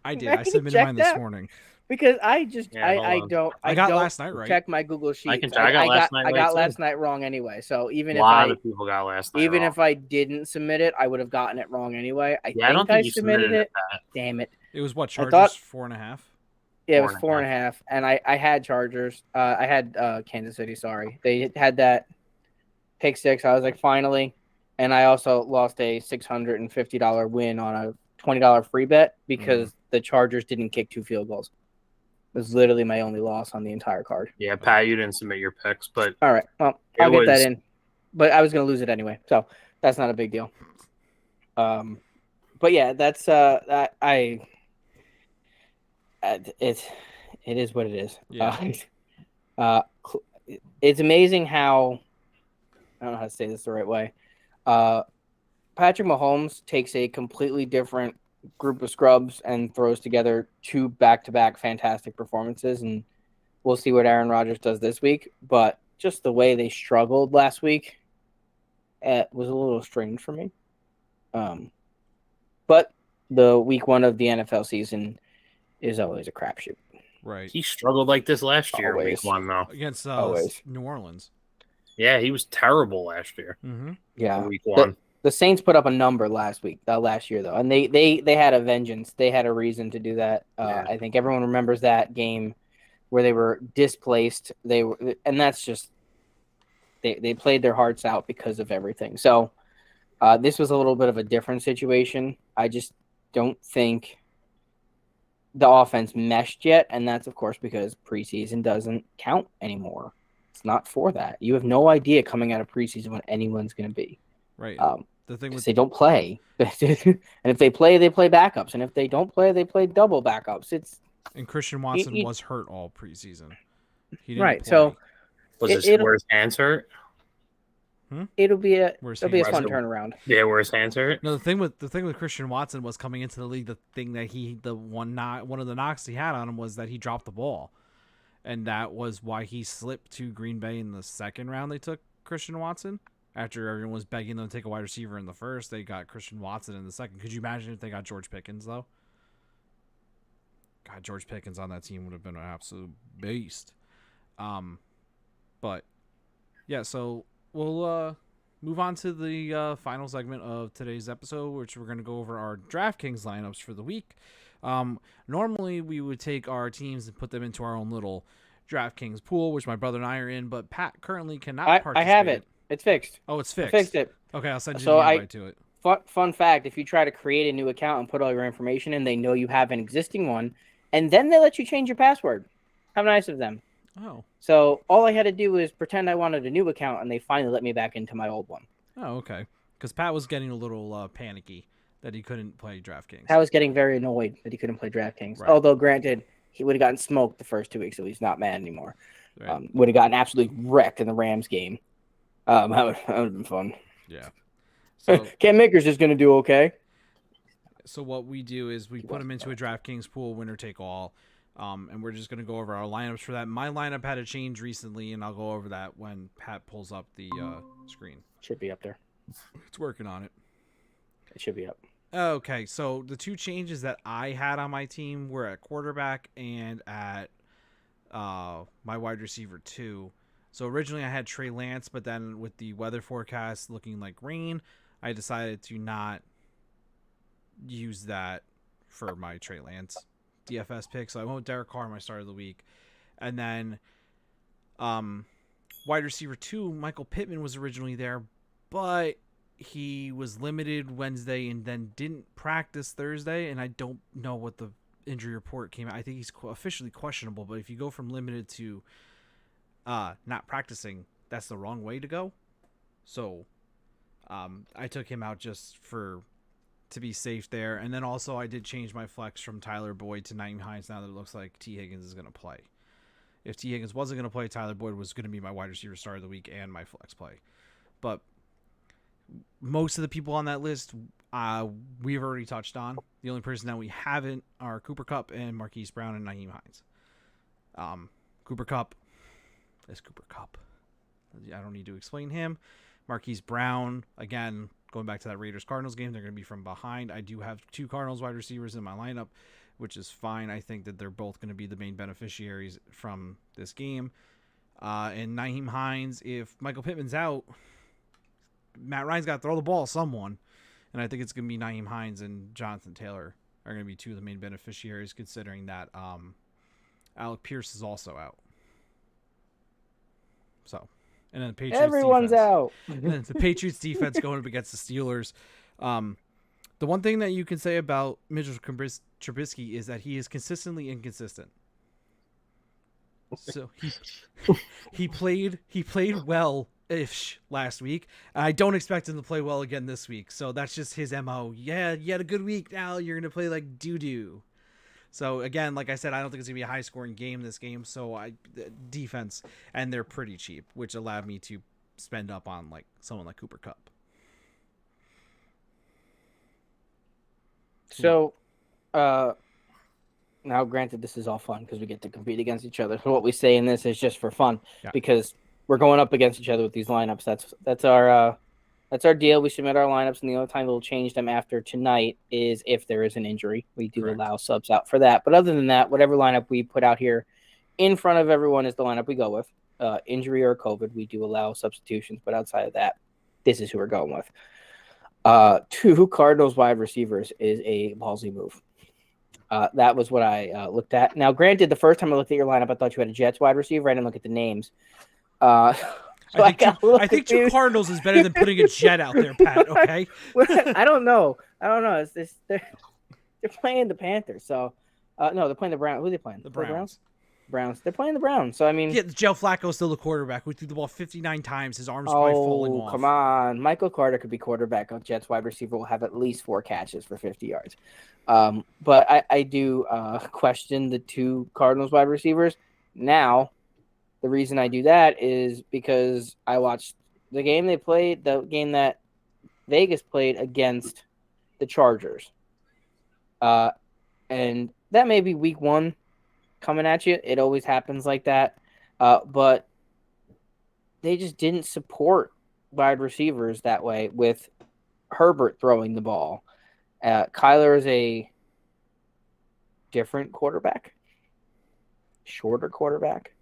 I did. I I can submitted check mine this that. morning. because I just Yeah, hold I on. don't I got don't last night right. check my Google Sheets. I got last night I right, got too. last night wrong anyway. So even A if lot I of people got last night. even wrong. if I didn't submit it, I would have gotten it wrong anyway. I Yeah, I don't think I think you submitted submitted it. that. Damn it. It was what, Chargers thought- 4.5? Yeah, it was 4.5. 4.5, and I had Chargers. I had Kansas City. Sorry, they had that pick six. I was like, finally, and I also lost a $650 win on a $20 free bet because the Chargers didn't kick 2 field goals. It was literally my only loss on the entire card. Yeah, Pat, you didn't submit your picks, but All right, well, It I'll get was- that in, but I was gonna lose it anyway, so that's not a big deal. But yeah, that's it is what it is. Yeah. It's amazing how I don't know how to say this the right way. Patrick Mahomes takes a completely different group of scrubs and throws together 2 back-to-back fantastic performances, and we'll see what Aaron Rodgers does this week. But just the way they struggled last week, it was a little strange for me. But the week 1 of the NFL season is always a crapshoot. Right. he struggled like this last year, Always. week 1, though. Against Always. New Orleans. Yeah, he was terrible last year, Mm-hmm. Yeah, week 1. the Saints put up a number last year though, and they had a vengeance. They had a reason to do that. Yeah. I think everyone remembers that game where they were displaced. And that's just they played their hearts out because of everything. So this was a little bit of a different situation. I just don't think the offense meshed yet, and that's of course because preseason doesn't count anymore. It's not for that. You have no idea coming out of preseason what anyone's going to be. Right. The thing Because with they don't play. And if they play backups. And if they don't play, they play double backups. and Christian Watson you- was hurt all preseason. He didn't Right, play. so- Was It- his it'll- where his hands hurt? it'll be a Where's fun Haynes? turnaround. Yeah, where his hands hurt. No, the thing with Christian Watson was coming into the league. The thing that one of the knocks he had on him was that he dropped the ball, and that was why he slipped to Green Bay in the second round. They took Christian Watson after everyone was begging them to take a wide receiver in the first. They got Christian Watson in the second. Could you imagine if they got George Pickens though? God, George Pickens on that team would have been an absolute beast. But yeah, so we'll move on to the final segment of today's episode, which we're going to go over our DraftKings lineups for the week. Normally, we would take our teams and put them into our own little DraftKings pool, which my brother and I are in, but Pat currently cannot participate. I have it. It's fixed. Oh, it's fixed. I fixed it. Okay, I'll send you the invite to it. Fun fact, if you try to create a new account and put all your information in, they know you have an existing one, and then they let you change your password. How nice of them. Oh. So all I had to do was pretend I wanted a new account, and they finally let me back into my old one. Oh, okay. Because Pat was getting a little panicky that he couldn't play DraftKings. Pat was getting very annoyed that he couldn't play DraftKings. Right. Although, granted, he would have gotten smoked the first 2 weeks, so he's not mad anymore. Right. Would have gotten absolutely wrecked in the Rams game. That would have been fun. Yeah. So Cam Akers is going to do okay. So what we do is we put him into a DraftKings pool, winner take all. And we're just going to go over our lineups for that. My lineup had a change recently, and I'll go over that when Pat pulls up the screen. Should be up there. It's working on it. It should be up. Okay, so the two changes that I had on my team were at quarterback and at my wide receiver 2. So originally I had Trey Lance, but then with the weather forecast looking like rain, I decided to not use that for my Trey Lance DFS pick. So I went with Derek Carr my start of the week. And then wide receiver 2, Michael Pittman was originally there, but he was limited Wednesday and then didn't practice Thursday, and I don't know what the injury report came out. I think he's officially questionable, but if you go from limited to not practicing, that's the wrong way to go. So I took him out just to be safe there. And then also I did change my flex from Tyler Boyd to Naeem Hines now that it looks like T. Higgins is going to play. If T. Higgins wasn't going to play, Tyler Boyd was going to be my wide receiver start of the week and my flex play. But most of the people on that list we've already touched on. The only person that we haven't are Cooper Kupp and Marquise Brown and Naeem Hines. Cooper Kupp is Cooper Kupp. I don't need to explain him. Marquise Brown, again, going back to that Raiders-Cardinals game, they're going to be from behind. I do have 2 Cardinals wide receivers in my lineup, which is fine. I think that they're both going to be the main beneficiaries from this game. And Naeem Hines, if Michael Pittman's out, Matt Ryan's got to throw the ball to someone. And I think it's going to be Naeem Hines and Jonathan Taylor are going to be 2 of the main beneficiaries, considering that Alec Pierce is also out. So, and then the Patriots everyone's defense. Out. And then the Patriots defense going up against the Steelers. The one thing that you can say about Mitchell Trubisky is that he is consistently inconsistent. So he played well-ish last week. I don't expect him to play well again this week. So that's just his MO. Yeah, you had a good week. Now you're going to play like doo-doo. So again, like I said, I don't think it's going to be a high-scoring game this game. So defense, and they're pretty cheap, which allowed me to spend up on like someone like Cooper Kupp. So, now granted, this is all fun because we get to compete against each other. So what we say in this is just for fun because we're going up against each other with these lineups. That's our deal. We submit our lineups, and the only time we'll change them after tonight is if there is an injury. We do allow subs out for that. But other than that, whatever lineup we put out here in front of everyone is the lineup we go with. Injury or COVID, we do allow substitutions. But outside of that, this is who we're going with. 2 Cardinals wide receivers is a ballsy move. That was what I looked at. Now, granted, the first time I looked at your lineup, I thought you had a Jets wide receiver. I didn't look at the names. I think 2 Cardinals is better than putting a Jet out there, Pat. Okay. I don't know. It's this. They're playing the Panthers. So, no, they're playing the Browns. Who are they playing? The Browns. Browns. They're playing the Browns. So I mean, Joe Flacco's still the quarterback. We threw the ball 59 times. His arm's probably falling off. Come on, Michael Carter could be quarterback. A Jets wide receiver will have at least 4 catches for 50 yards. But I do question the 2 Cardinals wide receivers. Now, the reason I do that is because I watched the game that Vegas played against the Chargers. And that may be week 1 coming at you. It always happens like that. But they just didn't support wide receivers that way with Herbert throwing the ball. Kyler is a different quarterback, shorter quarterback,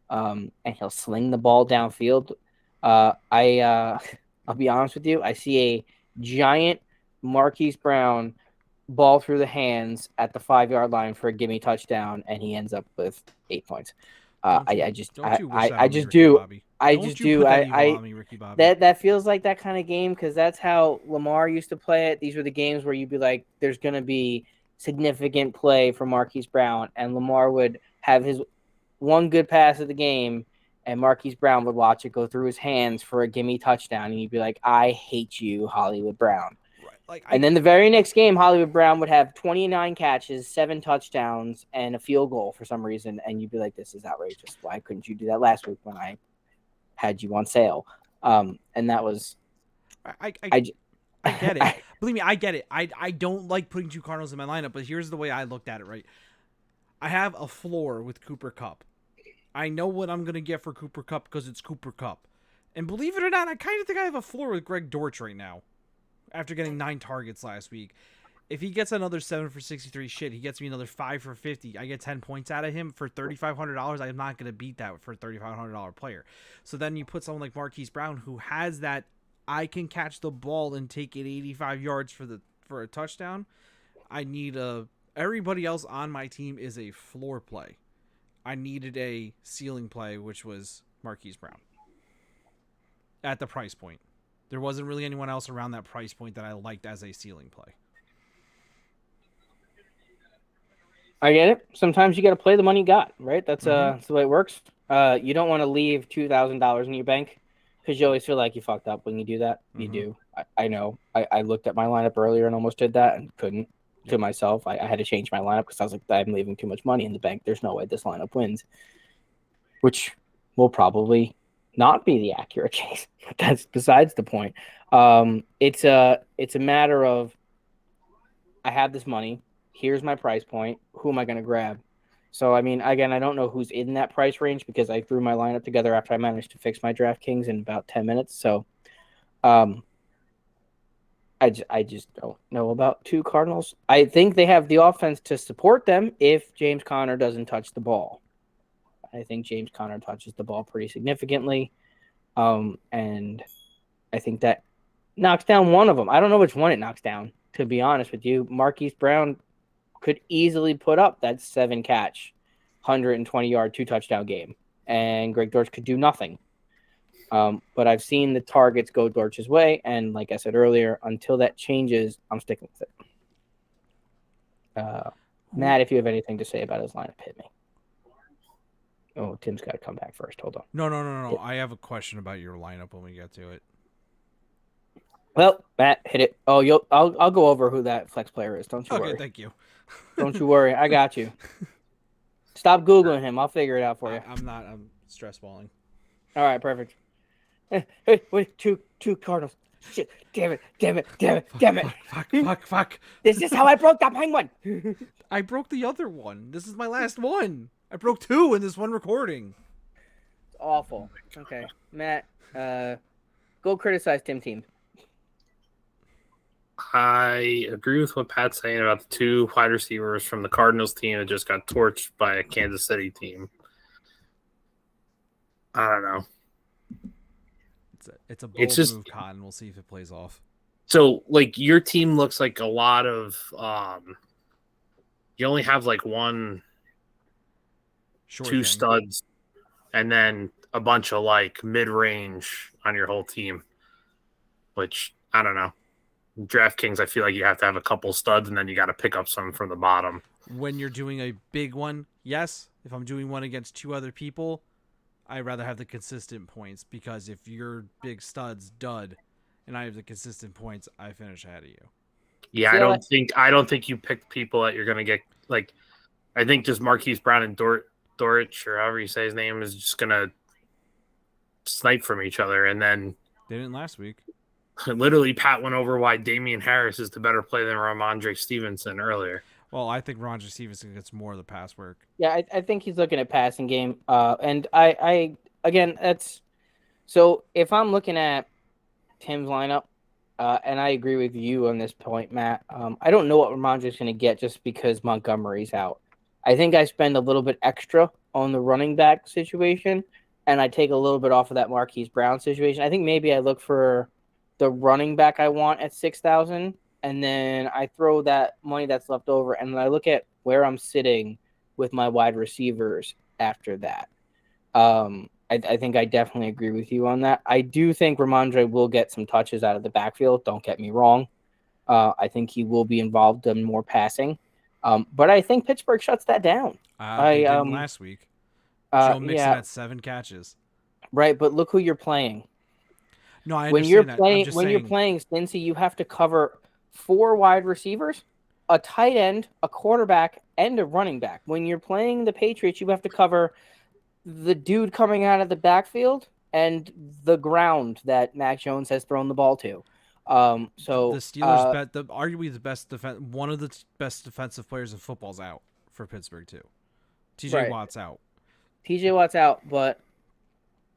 and he'll sling the ball downfield. I'll be honest with you. I see a giant Marquise Brown ball through the hands at the 5-yard line for a gimme touchdown, and he ends up with 8 points. I just do. That feels like that kind of game because that's how Lamar used to play it. These were the games where you'd be like, there's going to be significant play for Marquise Brown, and Lamar would have his one good pass of the game, and Marquise Brown would watch it go through his hands for a gimme touchdown, and you'd be like, I hate you, Hollywood Brown. And then the very next game, Hollywood Brown would have 29 catches, 7 touchdowns, and a field goal for some reason. And you'd be like, this is outrageous. Why couldn't you do that last week when I had you on sale? And that was... I get it. Believe me, I get it. I don't like putting 2 Cardinals in my lineup, but here's the way I looked at it, right? I have a floor with Cooper Kupp. I know what I'm going to get for Cooper Kupp because it's Cooper Kupp. And believe it or not, I kind of think I have a floor with Greg Dortch right now. After getting 9 targets last week. If he gets another 7 for 63 shit, he gets me another 5 for 50. I get 10 points out of him for $3,500. I'm not going to beat that for a $3,500 player. So then you put someone like Marquise Brown who has that I can catch the ball and take it 85 yards for a touchdown. I need everybody else on my team is a floor play. I needed a ceiling play, which was Marquise Brown. At the price point. There wasn't really anyone else around that price point that I liked as a ceiling play. I get it. Sometimes you got to play the money you got, right? That's the way it works. You don't want to leave $2,000 in your bank because you always feel like you fucked up when you do that. You do. I know. I looked at my lineup earlier and almost did that and couldn't to myself. I had to change my lineup because I was like, I'm leaving too much money in the bank. There's no way this lineup wins, which will probably not be the accurate case. But that's besides the point. It's a matter of I have this money. Here's my price point. Who am I going to grab? So, I mean, again, I don't know who's in that price range because I threw my lineup together after I managed to fix my DraftKings in about 10 minutes. So, I just don't know about 2 Cardinals. I think they have the offense to support them if James Conner doesn't touch the ball. I think James Conner touches the ball pretty significantly. And I think that knocks down one of them. I don't know which one it knocks down, to be honest with you. Marquise Brown could easily put up that 7-catch, 120-yard, 2-touchdown game. And Greg Dortch could do nothing. But I've seen the targets go Dortch's way. And like I said earlier, until that changes, I'm sticking with it. Matt, if you have anything to say about his lineup, hit me. Oh, Tim's got to come back first. Hold on. No. I have a question about your lineup when we get to it. Well, Matt, hit it. Oh, I'll go over who that flex player is. Don't you worry. Okay, thank you. Don't you worry. I got you. Stop Googling him. I'll figure it out for you. I'm not. I'm stress balling. All right, perfect. Hey, wait, two Cardinals. Shit. Damn it. Fuck. This is how I broke that penguin. I broke the other one. This is my last one. I broke 2 in this one recording. It's awful. Okay, Matt, go criticize Tim team. I agree with what Pat's saying about the 2 wide receivers from the Cardinals team that just got torched by a Kansas City team. I don't know. It's a bold move, Cotton. We'll see if it plays off. So, like, your team looks like a lot of you only have like 1, 2 studs, and then a bunch of like mid-range on your whole team, which I don't know. DraftKings, I feel like you have to have a couple studs, and then you got to pick up some from the bottom. When you're doing a big one, yes. If I'm doing one against 2 other people, I'd rather have the consistent points because if your big stud's dud and I have the consistent points, I finish ahead of you. Yeah, I don't think you picked people that you're gonna get. Like, I think just Marquise Brown and Dortch, or however you say his name, is just gonna snipe from each other. And then They didn't last week. literally Pat went over why Damian Harris is the better play than Ramondre Stevenson earlier. Well, I think Ramondre Stevenson gets more of the pass work. Yeah, I think he's looking at passing game. And I again, that's so if I'm looking at Tim's lineup, and I agree with you on this point, Matt. I don't know what Ramondre's going to get just because Montgomery's out. I think I spend a little bit extra on the running back situation, and I take a little bit off of that Marquise Brown situation. I think maybe I look for the running back I want at 6,000, and then I throw that money that's left over, and then I look at where I'm sitting with my wide receivers after that. I think I definitely agree with you on that. I do think Ramondre will get some touches out of the backfield. Don't get me wrong. I think he will be involved in more passing. But I think Pittsburgh shuts that down. They didn't last week. Joe Mixon had 7 catches. Right, but look who you're playing. No, I understand that. You're playing Cincy, you have to cover 4 wide receivers, a tight end, a quarterback, and a running back. When you're playing the Patriots, you have to cover the dude coming out of the backfield and the ground that Mac Jones has thrown the ball to. So the Steelers arguably the best one of the best defensive players in football is out for Pittsburgh too. TJ Watt's out. TJ Watt's out, but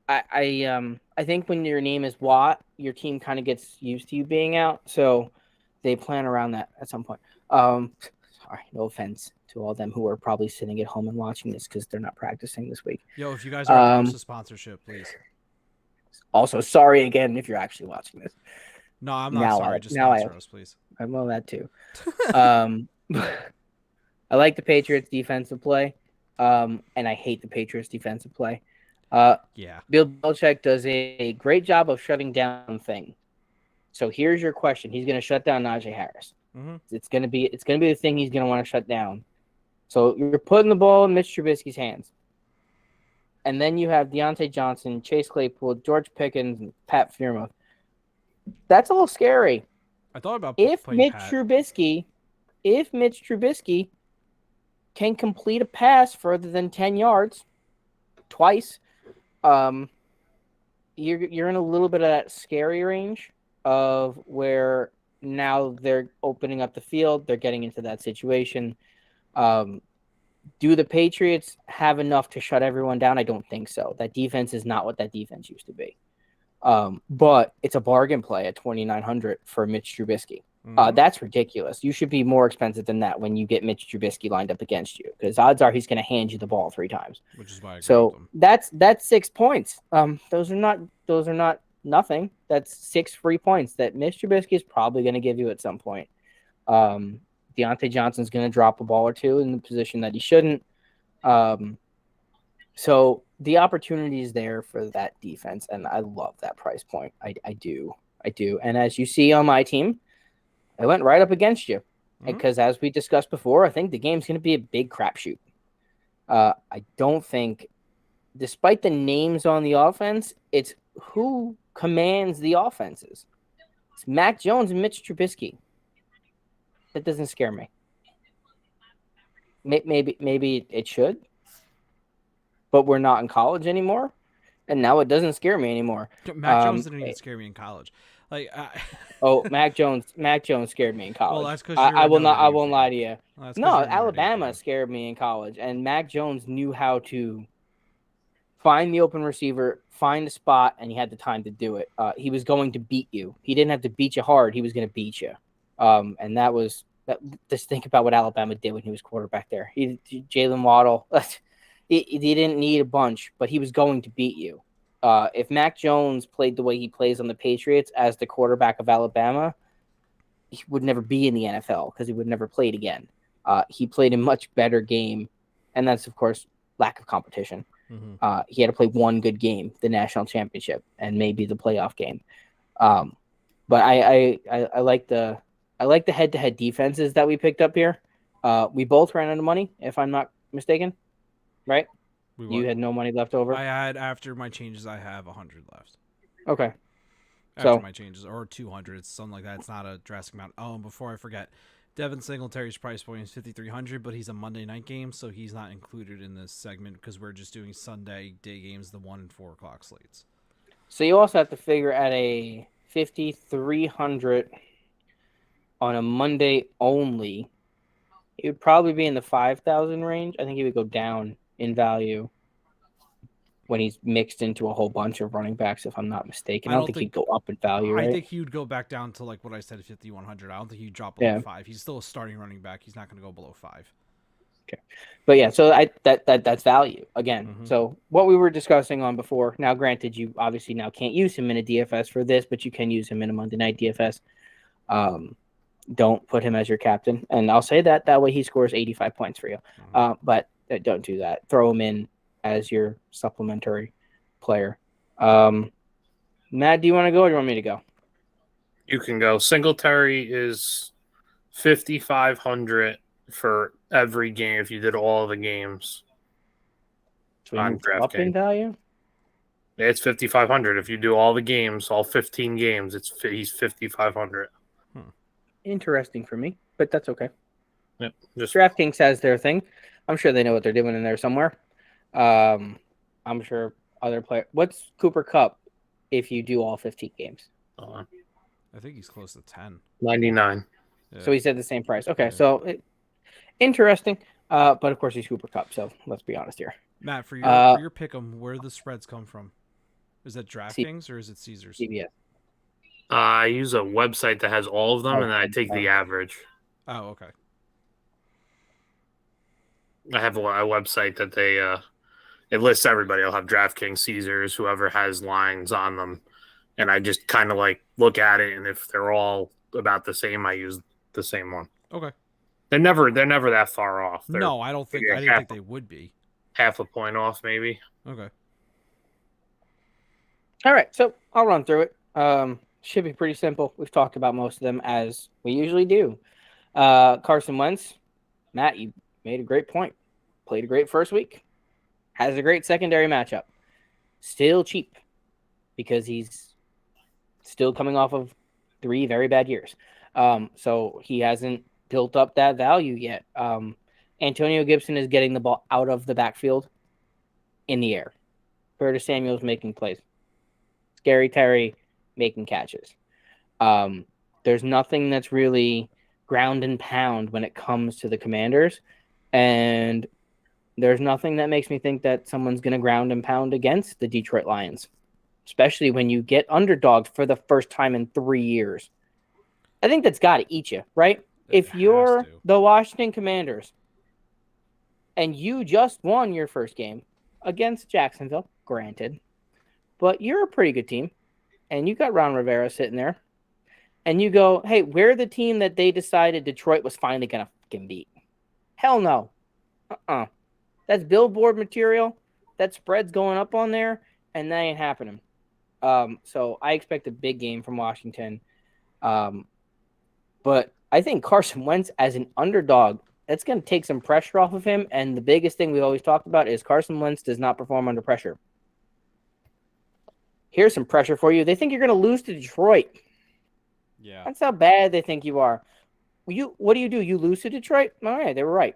I think when your name is Watt, your team kind of gets used to you being out, so they plan around that at some point. Sorry, no offense to all them who are probably sitting at home and watching this because they're not practicing this week. Yo, if you guys are close to sponsorship, please. Also, sorry again if you're actually watching this. No, I'm not sorry. Just sponsor us, please. I know that too. I like the Patriots' defensive play, and I hate the Patriots' defensive play. Yeah. Bill Belichick does a great job of shutting down things. So here's your question: he's going to shut down Najee Harris. Mm-hmm. It's going to be the thing he's going to want to shut down. So you're putting the ball in Mitch Trubisky's hands. And then you have Deontay Johnson, Chase Claypool, George Pickens, and Pat Freiermuth. That's a little scary. I thought about if Mitch Trubisky can complete a pass further than 10 yards twice, you're in a little bit of that scary range of where now they're opening up the field, they're getting into that situation. Do the Patriots have enough to shut everyone down? I don't think so. That defense is not what that defense used to be. But it's a bargain play at $2,900 for Mitch Trubisky. That's ridiculous. You should be more expensive than that when you get Mitch Trubisky lined up against you, because odds are he's going to hand you the ball 3 times. Which is why I agree so with them. that's 6 points. Those are not nothing. That's 6 free points that Mitch Trubisky is probably going to give you at some point. Deontay Johnson's going to drop a ball or two in the position that he shouldn't. So the opportunity is there for that defense, and I love that price point. I do. And as you see on my team, I went right up against you because, as we discussed before, I think the game's going to be a big crapshoot. I don't think, despite the names on the offense, it's who commands the offenses. It's Mac Jones and Mitch Trubisky. That doesn't scare me. Maybe it should, but we're not in college anymore, and now it doesn't scare me anymore. Mac Jones didn't even scare me in college. Mac Jones scared me in college. Well, that's because I won't lie to you. Well, no, Alabama scared me in college, and Mac Jones knew how to find the open receiver, find a spot, and he had the time to do it. He was going to beat you. He didn't have to beat you hard. He was going to beat you. And that was that. Just think about what Alabama did when he was quarterback there. Jalen Waddle, he didn't need a bunch, but he was going to beat you. If Mac Jones played the way he plays on the Patriots as the quarterback of Alabama, he would never be in the NFL because he would never play it again. He played a much better game, and that's, of course, lack of competition. Mm-hmm. He had to play one good game, the national championship, and maybe the playoff game. But I like the head-to-head defenses that we picked up here. We both ran out of money, if I'm not mistaken, right? You had no money left over? I had, after my changes, I have 100 left. Okay. After my changes, or 200, it's something like that. It's not a drastic amount. Oh, and before I forget, Devin Singletary's price point is $5,300, but he's a Monday night game, so he's not included in this segment because we're just doing Sunday day games, the 1 and 4 o'clock slates. So you also have to figure at a 5,300 on a Monday only. It would probably be in the 5,000 range. I think he would go down in value when he's mixed into a whole bunch of running backs, if I'm not mistaken. I don't think he'd go up in value, right? I think he would go back down to like what I said, 5,100. I don't think he'd drop below 5. He's still a starting running back. He's not going to go below 5. Okay, but yeah, so that's value again. Mm-hmm. So what we were discussing on before. Now, granted, you obviously now can't use him in a DFS for this, but you can use him in a Monday night DFS. Don't put him as your captain, and I'll say that way he scores 85 points for you. But don't do that. Throw him in as your supplementary player. Matt, do you want to go or do you want me to go? You can go. Singletary is 5,500 for every game if you did all the games on DraftKings. Value? It's 5,500 if you do all the games, all 15 games. He's 5,500. Interesting for me, but that's okay. Yep. DraftKings has their thing. I'm sure they know what they're doing in there somewhere. I'm sure other players. What's Cooper Kupp if you do all 15 games? I think he's close to 10. 99. Yeah. So he said the same price. Okay, yeah. So interesting. But of course he's Cooper Kupp. So let's be honest here. Matt, for your pick'em, where do the spreads come from? Is that DraftKings or is it Caesars? CBS. I use a website that has all of them, and then I take the average. Oh, okay. I have a website that it lists everybody. I'll have DraftKings, Caesars, whoever has lines on them, and I just kind of like look at it, and if they're all about the same, I use the same one. Okay. They're never that far off. No, I didn't think they would be. Half a point off, maybe. Okay. All right, so I'll run through it. Should be pretty simple. We've talked about most of them as we usually do. Carson Wentz, Matt, you made a great point. Played a great first week. Has a great secondary matchup. Still cheap because he's still coming off of 3 very bad years. So he hasn't built up that value yet. Antonio Gibson is getting the ball out of the backfield in the air. Curtis Samuel's making plays. Scary Terry making catches. There's nothing that's really ground and pound when it comes to the Commanders, and there's nothing that makes me think that someone's going to ground and pound against the Detroit Lions, especially when you get underdogged for the first time in 3 years. I think that's got to eat you, right? If you're the Washington Commanders and you just won your first game against Jacksonville, granted, but you're a pretty good team, and you got Ron Rivera sitting there, and you go, hey, we're the team that they decided Detroit was finally going to fucking beat. Hell no. That's billboard material. That spread's going up on there, and that ain't happening. So I expect a big game from Washington. But I think Carson Wentz as an underdog, that's going to take some pressure off of him, and the biggest thing we always talked about is Carson Wentz does not perform under pressure. Here's some pressure for you. They think you're going to lose to Detroit. Yeah. That's how bad they think you are. What do? You lose to Detroit? All right, they were right.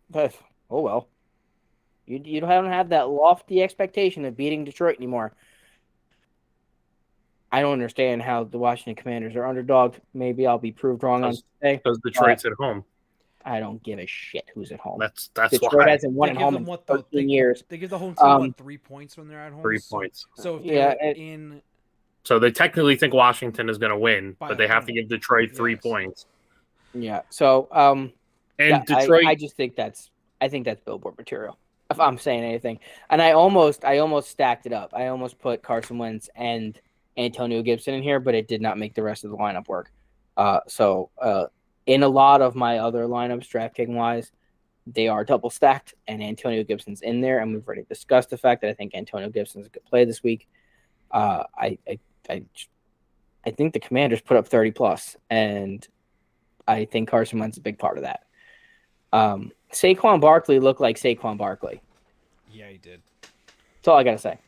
But, oh well. You don't have that lofty expectation of beating Detroit anymore. I don't understand how the Washington Commanders are underdogged. Maybe I'll be proved wrong on today. Because Detroit's at home. I don't give a shit who's at home. That's Detroit why. hasn't won at home in 13 years. They give the home team 3 points when they're at home. 3 points. So so they technically think Washington is going to win, but they have to give Detroit 3 points. Yeah. So Detroit. I just think that's billboard material. If I'm saying anything, and I almost stacked it up. I almost put Carson Wentz and Antonio Gibson in here, but it did not make the rest of the lineup work. So in a lot of my other lineups, DraftKings wise, they are double stacked, and Antonio Gibson's in there, and we've already discussed the fact that I think Antonio Gibson's a good play this week. I think the Commanders put up 30 plus, and I think Carson Wentz is a big part of that. Saquon Barkley looked like Saquon Barkley. Yeah, he did. That's all I gotta say.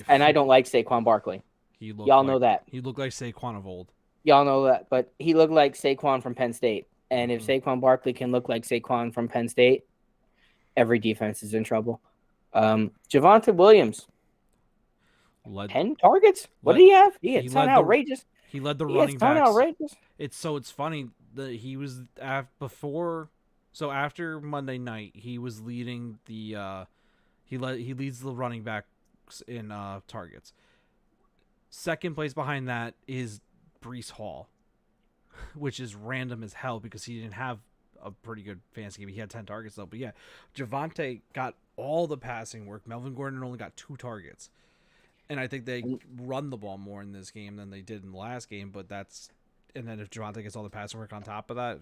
And I don't like Saquon Barkley. Y'all know that. He looked like Saquon of old. Y'all know that, but he looked like Saquon from Penn State. And if Saquon Barkley can look like Saquon from Penn State, every defense is in trouble. Javonte Williams. Led 10 targets? What led did he have? He had he something led the outrageous. he led the He had running something backs. outrageous. It's funny that he was after Monday night he was leading the he leads the running backs in targets. Second place behind that is Brees Hall, which is random as hell because he didn't have a pretty good fantasy game. He had 10 targets though. But yeah, Javonte got all the passing work. Melvin Gordon only got 2 targets. And I think they run the ball more in this game than they did in the last game. But and then if Javonte gets all the passing work on top of that,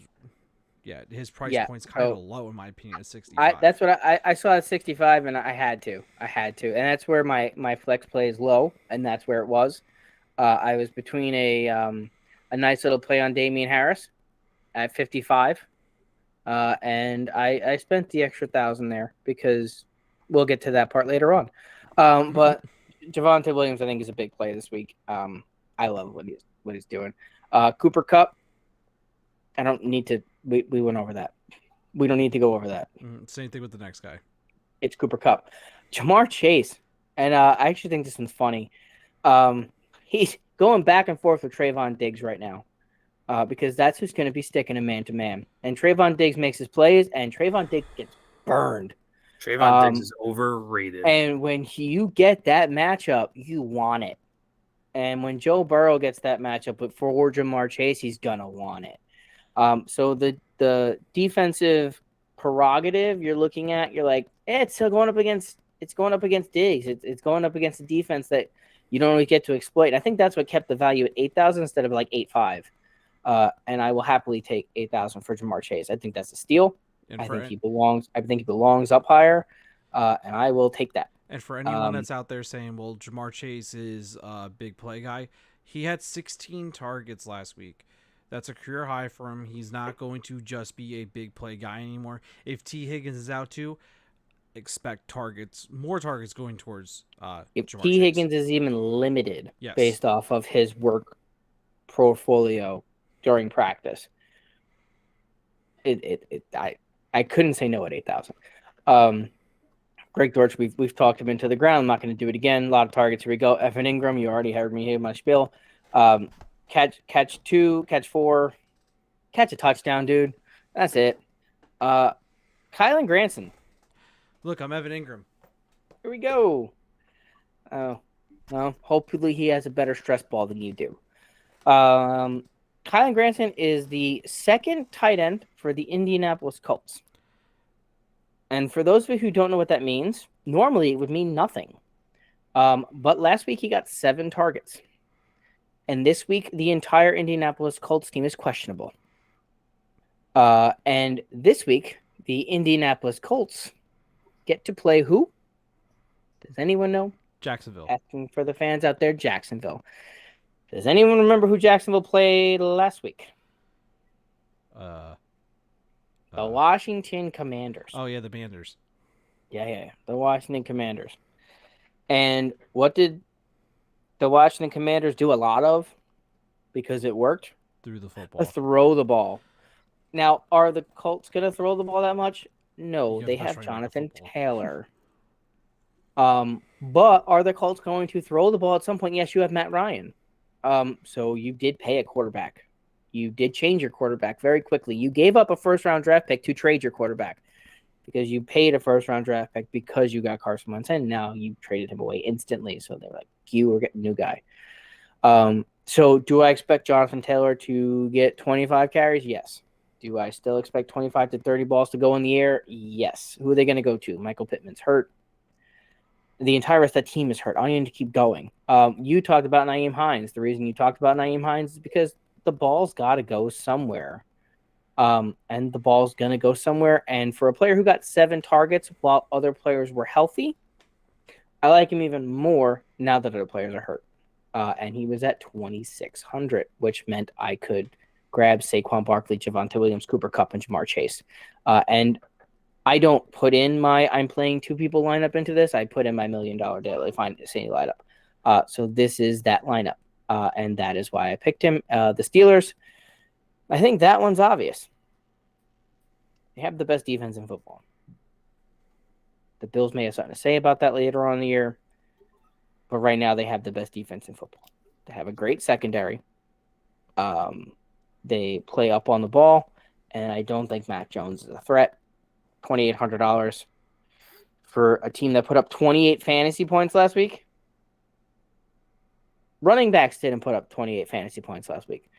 yeah, his price point's kind of low in my opinion at 65. That's what I saw at 65, and I had to, and that's where my flex play is low, and that's where it was. I was between a nice little play on Damian Harris at 55, and I spent the extra 1,000 there because we'll get to that part later on. But Javonte Williams, I think, is a big play this week. I love what he's doing. Cooper Kupp, I don't need to. We went over that. We don't need to go over that. Same thing with the next guy. It's Cooper Kupp. Jamar Chase, and I actually think this one's funny. He's going back and forth with Trayvon Diggs right now because that's who's going to be sticking a man-to-man. And Trayvon Diggs makes his plays, and Trayvon Diggs gets burned. Trayvon Diggs is overrated. And when you get that matchup, you want it. And when Joe Burrow gets that matchup for Jamar Chase, he's going to want it. So the defensive prerogative you're looking at, you're like, it's still going up against Diggs. It's going up against a defense that you don't really get to exploit. And I think that's what kept the value at 8,000 instead of like 8.5. And I will happily take 8,000 for Jamar Chase. I think that's a steal. I think he belongs up higher, and I will take that. And for anyone that's out there saying, well, Jamar Chase is a big play guy, he had 16 targets last week. That's a career high for him. He's not going to just be a big play guy anymore. If T. Higgins is out too, expect more targets going towards if Jamar T. Chase. Higgins is even limited based off of his work portfolio during practice. I couldn't say no at 8,000. Greg Dortch, we've talked him into the ground. I'm not going to do it again. A lot of targets. Here we go. Evan Ingram, you already heard me hear my spiel. Catch 2, catch 4, catch a touchdown, dude. That's it. Kylan Granson. Look, I'm Evan Ingram. Here we go. Oh, well, hopefully he has a better stress ball than you do. Kylan Granson is the second tight end for the Indianapolis Colts. And for those of you who don't know what that means, normally it would mean nothing. But last week he got 7 targets. And this week, the entire Indianapolis Colts team is questionable. And this week, the Indianapolis Colts get to play who? Does anyone know? Jacksonville. Asking for the fans out there, Jacksonville. Does anyone remember who Jacksonville played last week? The Washington Commanders. Oh, yeah, the Commanders. Yeah. The Washington Commanders. And what did the Washington Commanders do a lot of? Because it worked? Through the football. Throw the ball. Now, are the Colts going to throw the ball that much? No, they have Jonathan Taylor. But are the Colts going to throw the ball at some point? Yes, you have Matt Ryan. So you did pay a quarterback. You did change your quarterback very quickly. You gave up a first-round draft pick to trade your quarterback because you paid a first-round draft pick because you got Carson Wentz, and now you traded him away instantly. So they're like, you were getting a new guy. So do I expect Jonathan Taylor to get 25 carries? Yes. Do I still expect 25 to 30 balls to go in the air? Yes. Who are they going to go to? Michael Pittman's hurt. The entire rest of the team is hurt. I need to keep going. You talked about Nyheim Hines. The reason you talked about Nyheim Hines is because the ball's got to go somewhere. And the ball's going to go somewhere. And for a player who got 7 targets while other players were healthy, I like him even more now that other players are hurt. And he was at 2,600, which meant I could grab Saquon Barkley, Javonte Williams, Cooper Kupp, and Jamar Chase. And I don't put in my I'm playing 2 people lineup into this. I put in my $1 million daily fantasy lineup. So this is that lineup. And that is why I picked him. The Steelers, I think that one's obvious. They have the best defense in football. The Bills may have something to say about that later on in the year. but right now they have the best defense in football. They have a great secondary. They play up on the ball, and I don't think Mac Jones is a threat. $2,800 for a team that put up 28 fantasy points last week. Running backs didn't put up 28 fantasy points last week.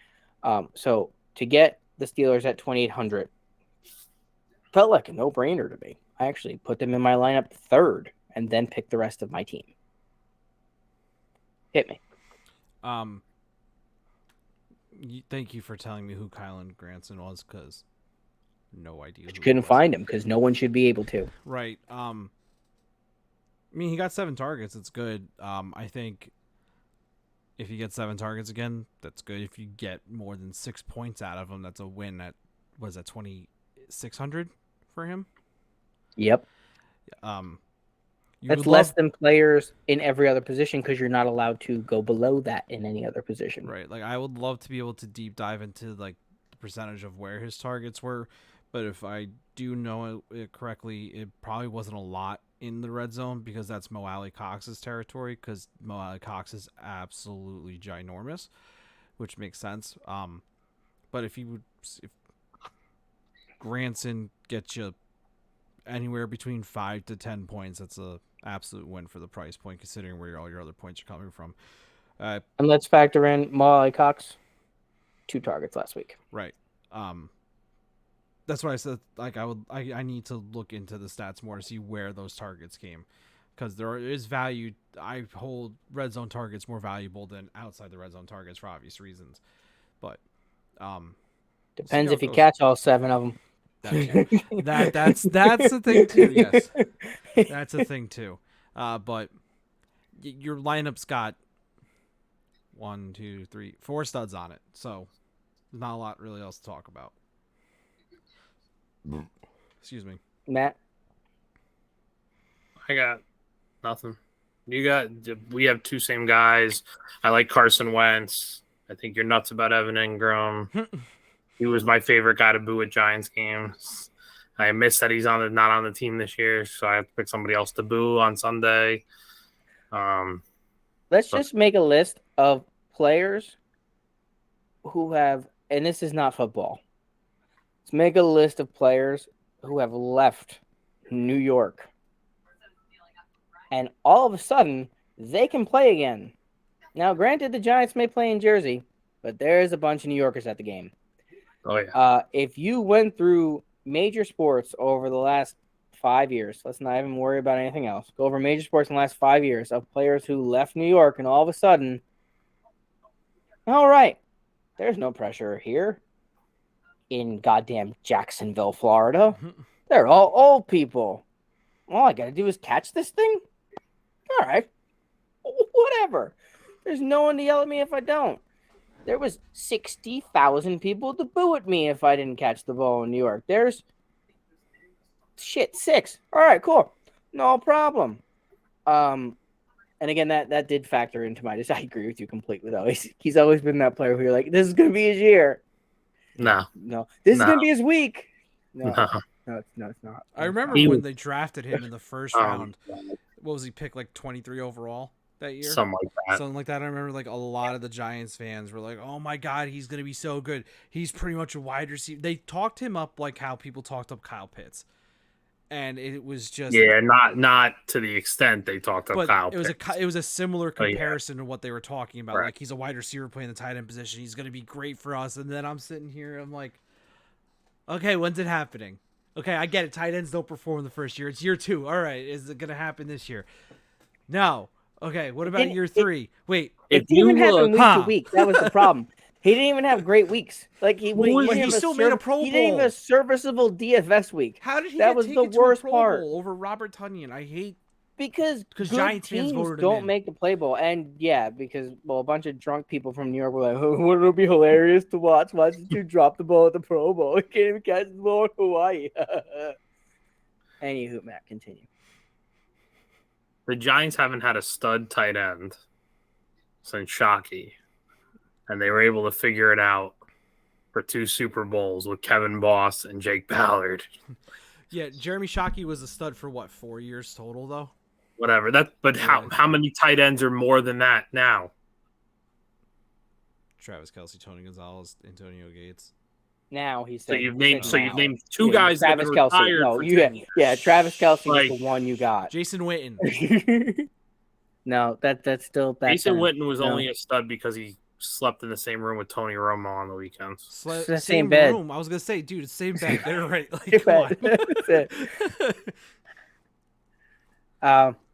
So to get the Steelers at 2,800 felt like a no-brainer to me. I actually put them in my lineup third and then picked the rest of my team. Hit me. Thank you for telling me who Kylan Granson was, because no idea. You couldn't find him because no one should be able to. Right. I mean, he got 7 targets. It's good. I think if you get 7 targets again, that's good. If you get more than 6 points out of him, that's a win. At was that 2,600 for him? Yep. That's less than players in every other position because you're not allowed to go below that in any other position. Right. Like, I would love to be able to deep dive into like the percentage of where his targets were, but if I do know it correctly, it probably wasn't a lot in the red zone because that's Mo Alley Cox's territory, because Mo Alley Cox is absolutely ginormous, which makes sense. But if Granson gets you anywhere between 5 to 10 points, that's a absolute win for the price point, considering where all your other points are coming from. And let's factor in Mo Cox, 2 targets last week. Right. That's why I said, like, I need to look into the stats more to see where those targets came, because there is value. I hold red zone targets more valuable than outside the red zone targets for obvious reasons. But depends if you catch all 7 of them. That's the thing too. Yes, that's a thing too. But your lineup's got 1, 2, 3, 4 studs on it, so there's not a lot really else to talk about. Excuse me, Matt. I got nothing. We have 2 same guys. I like Carson Wentz. I think you're nuts about Evan Ingram. He was my favorite guy to boo at Giants games. I miss that he's not on the team this year, so I have to pick somebody else to boo on Sunday. Let's just make a list of players who have, and this is not football. Let's make a list of players who have left New York, and all of a sudden they can play again. Now, granted, the Giants may play in Jersey, but there's a bunch of New Yorkers at the game. Oh, yeah. If you went through major sports over the last 5 years, let's not even worry about anything else. Go over major sports in the last 5 years of players who left New York, and all of a sudden, all right, there's no pressure here in goddamn Jacksonville, Florida. They're all old people. All I got to do is catch this thing? All right. Whatever. There's no one to yell at me if I don't. There was 60,000 people to boo at me if I didn't catch the ball in New York. There's 6. All right, cool. No problem. And again, that did factor into my decision. I agree with you completely, though. He's always been that player who you're like, this is going to be his year. No. This is going to be his week. No, it's not. I remember when they drafted him in the first round. What was he picked, like 23 overall that year? Something like that. I remember like a lot of the Giants fans were like, oh my God, he's going to be so good. He's pretty much a wide receiver. They talked him up like how people talked up Kyle Pitts. And it was just... Yeah, not to the extent they talked up Kyle Pitts. It was a similar comparison to what they were talking about. Right. Like, he's a wide receiver playing the tight end position. He's going to be great for us. And then I'm sitting here, I'm like, okay, when's it happening? Okay, I get it. Tight ends don't perform the first year. It's year 2. All right, is it going to happen this year? No. Okay, what about year 3? Wait. It didn't even happen week to week. That was the problem. He didn't even have great weeks. Like he still made a Pro Bowl. He didn't even have a serviceable DFS week. How did he that was the worst part over Robert Tonyan? I hate because Giants fans voted him don't in. make the play bowl, and because a bunch of drunk people from New York were like, oh, "Wouldn't it be hilarious to watch the dude drop the ball at the Pro Bowl? He can't even catch the ball in Hawaii." Anywho, Matt, continue. The Giants haven't had a stud tight end since Shockey, and they were able to figure it out for 2 Super Bowls with Kevin Boss and Jake Ballard. Yeah, Jeremy Shockey was a stud for 4 years total, though? whatever. But how many tight ends are more than that now? Travis Kelce, Tony Gonzalez, Antonio Gates. Now he's So saying. you've named two guys Travis that have been Kelce. retired No, for 10 years. Travis Kelce Like, was the one you got. Jason Witten. No, that's still back Jason then. Witten was only a stud because he slept in the same room with Tony Romo on the weekends. It's the Same bed. room. I was gonna say, dude, it's same bed. They're right. Like, come on. That's it.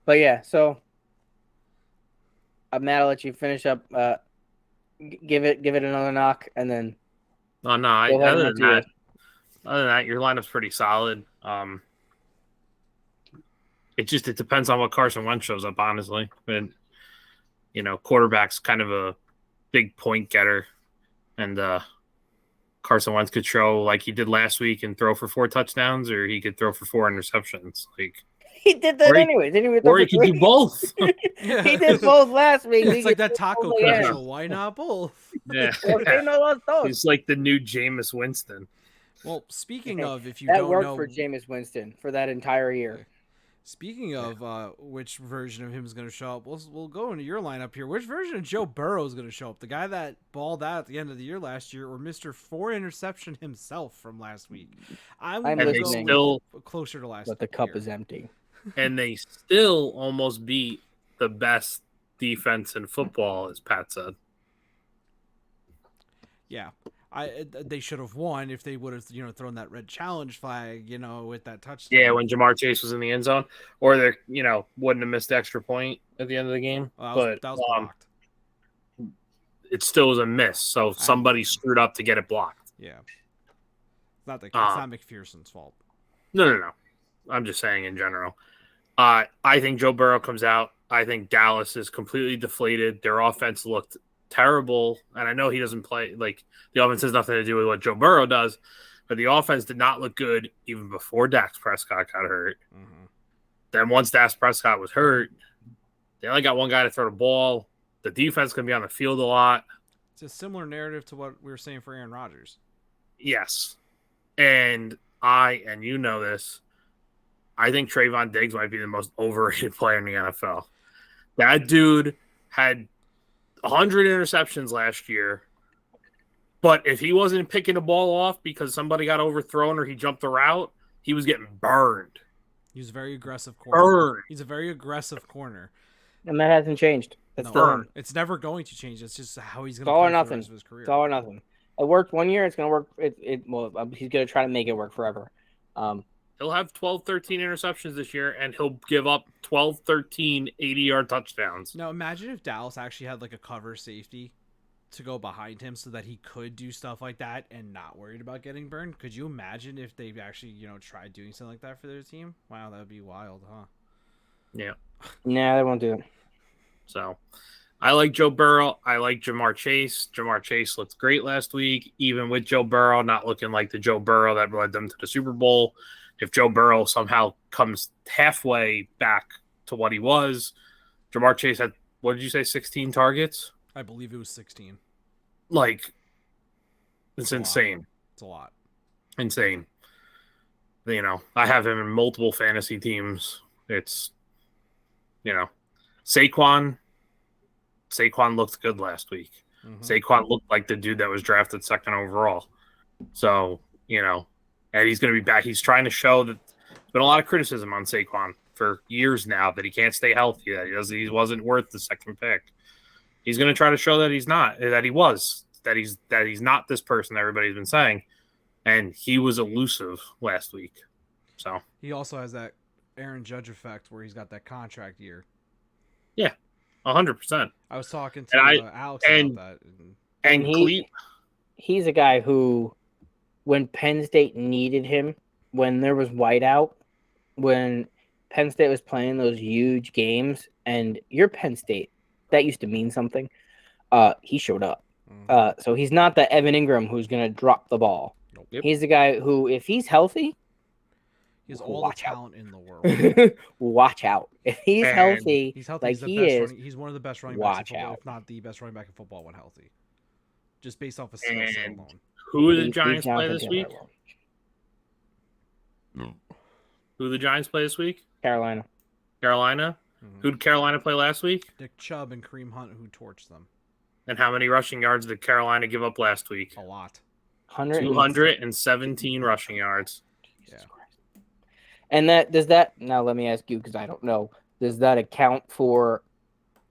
But yeah, so Matt, I'll let you finish up. Give it another knock, and then. Oh no! Other than that, your lineup's pretty solid. It depends on what Carson Wentz shows up, honestly. And quarterback's kind of a big point getter, and Carson Wentz could show like he did last week and throw for 4 touchdowns, or he could throw for 4 interceptions. Like he did that anyway. Or he could do both. He did both last week. It's like that taco commercial. Why not both? Yeah. He's like the new Jameis Winston. Well, speaking of, if you that don't worked know, for Jameis Winston for that entire year. Speaking of which version of him is going to show up, we'll go into your lineup here. Which version of Joe Burrow is going to show up? The guy that balled out at the end of the year last year, or Mr. 4 interception himself from last week? I'm still closer to last. But the cup is empty. And they still almost beat the best defense in football, as Pat said. Yeah. They should have won if they would have, thrown that red challenge flag, with that touchdown. Yeah, when Jamar Chase was in the end zone, or they, wouldn't have missed the extra point at the end of the game. That was blocked. It still was a miss, so somebody screwed up to get it blocked. Yeah, it's not McPherson's fault. No. I'm just saying in general. I think Joe Burrow comes out. I think Dallas is completely deflated. Their offense looked terrible, and I know he doesn't play, like, the offense has nothing to do with what Joe Burrow does, but the offense did not look good even before Dak Prescott got hurt. Mm-hmm. Then once Dak Prescott was hurt, they only got one guy to throw the ball. The defense can be on the field a lot. It's a similar narrative to what we were saying for Aaron Rodgers. Yes, and you know this, I think Trayvon Diggs might be the most overrated player in the NFL. That dude had 100 interceptions last year, but if he wasn't picking the ball off because somebody got overthrown or he jumped the route, he was getting burned. He's a very aggressive corner. He's a very aggressive corner. And that hasn't changed. It's never going to change. It's just how he's going to play for the rest of his career. It's all or nothing. It worked one year. It's going to work. He's going to try to make it work forever. He'll have 12, 13 interceptions this year, and he'll give up 12, 13 80-yard touchdowns. Now, imagine if Dallas actually had like a cover safety to go behind him so that he could do stuff like that and not worried about getting burned. Could you imagine if they actually, tried doing something like that for their team? Wow, that would be wild, huh? Yeah. Nah, they won't do it. So, I like Joe Burrow. I like Jamar Chase. Jamar Chase looked great last week, even with Joe Burrow not looking like the Joe Burrow that led them to the Super Bowl. If Joe Burrow somehow comes halfway back to what he was, Jamar Chase had, what did you say, 16 targets? I believe it was 16. Like, it's insane. It's a lot. Insane. I have him in multiple fantasy teams. It's, Saquon looked good last week. Mm-hmm. Saquon looked like the dude that was drafted 2nd overall. So, and he's going to be back. He's trying to show that there's been a lot of criticism on Saquon for years now that he can't stay healthy, that he wasn't worth the 2nd pick. He's going to try to show that he's not, that he's not this person that everybody's been saying. And he was elusive last week. So he also has that Aaron Judge effect where he's got that contract year. Yeah, 100%. I was talking to Alex about that. And he's a guy who, when Penn State needed him, when there was whiteout, when Penn State was playing those huge games, and you're Penn State, that used to mean something, he showed up. Mm-hmm. So he's not the Evan Ingram who's going to drop the ball. Nope. Yep. He's the guy who, if he's healthy, he has all the talent in the world. Watch out. If he's healthy, like he's one of the best running backs in football, if not the best running back in football when healthy. Just based off of skill set alone. Who do the Giants play this week? No. Who do the Giants play this week? Carolina. Mm-hmm. Who did Carolina play last week? Nick Chubb and Kareem Hunt, who torched them. And how many rushing yards did Carolina give up last week? A lot. 217 rushing yards. Yeah. And now let me ask you, because I don't know, does that account for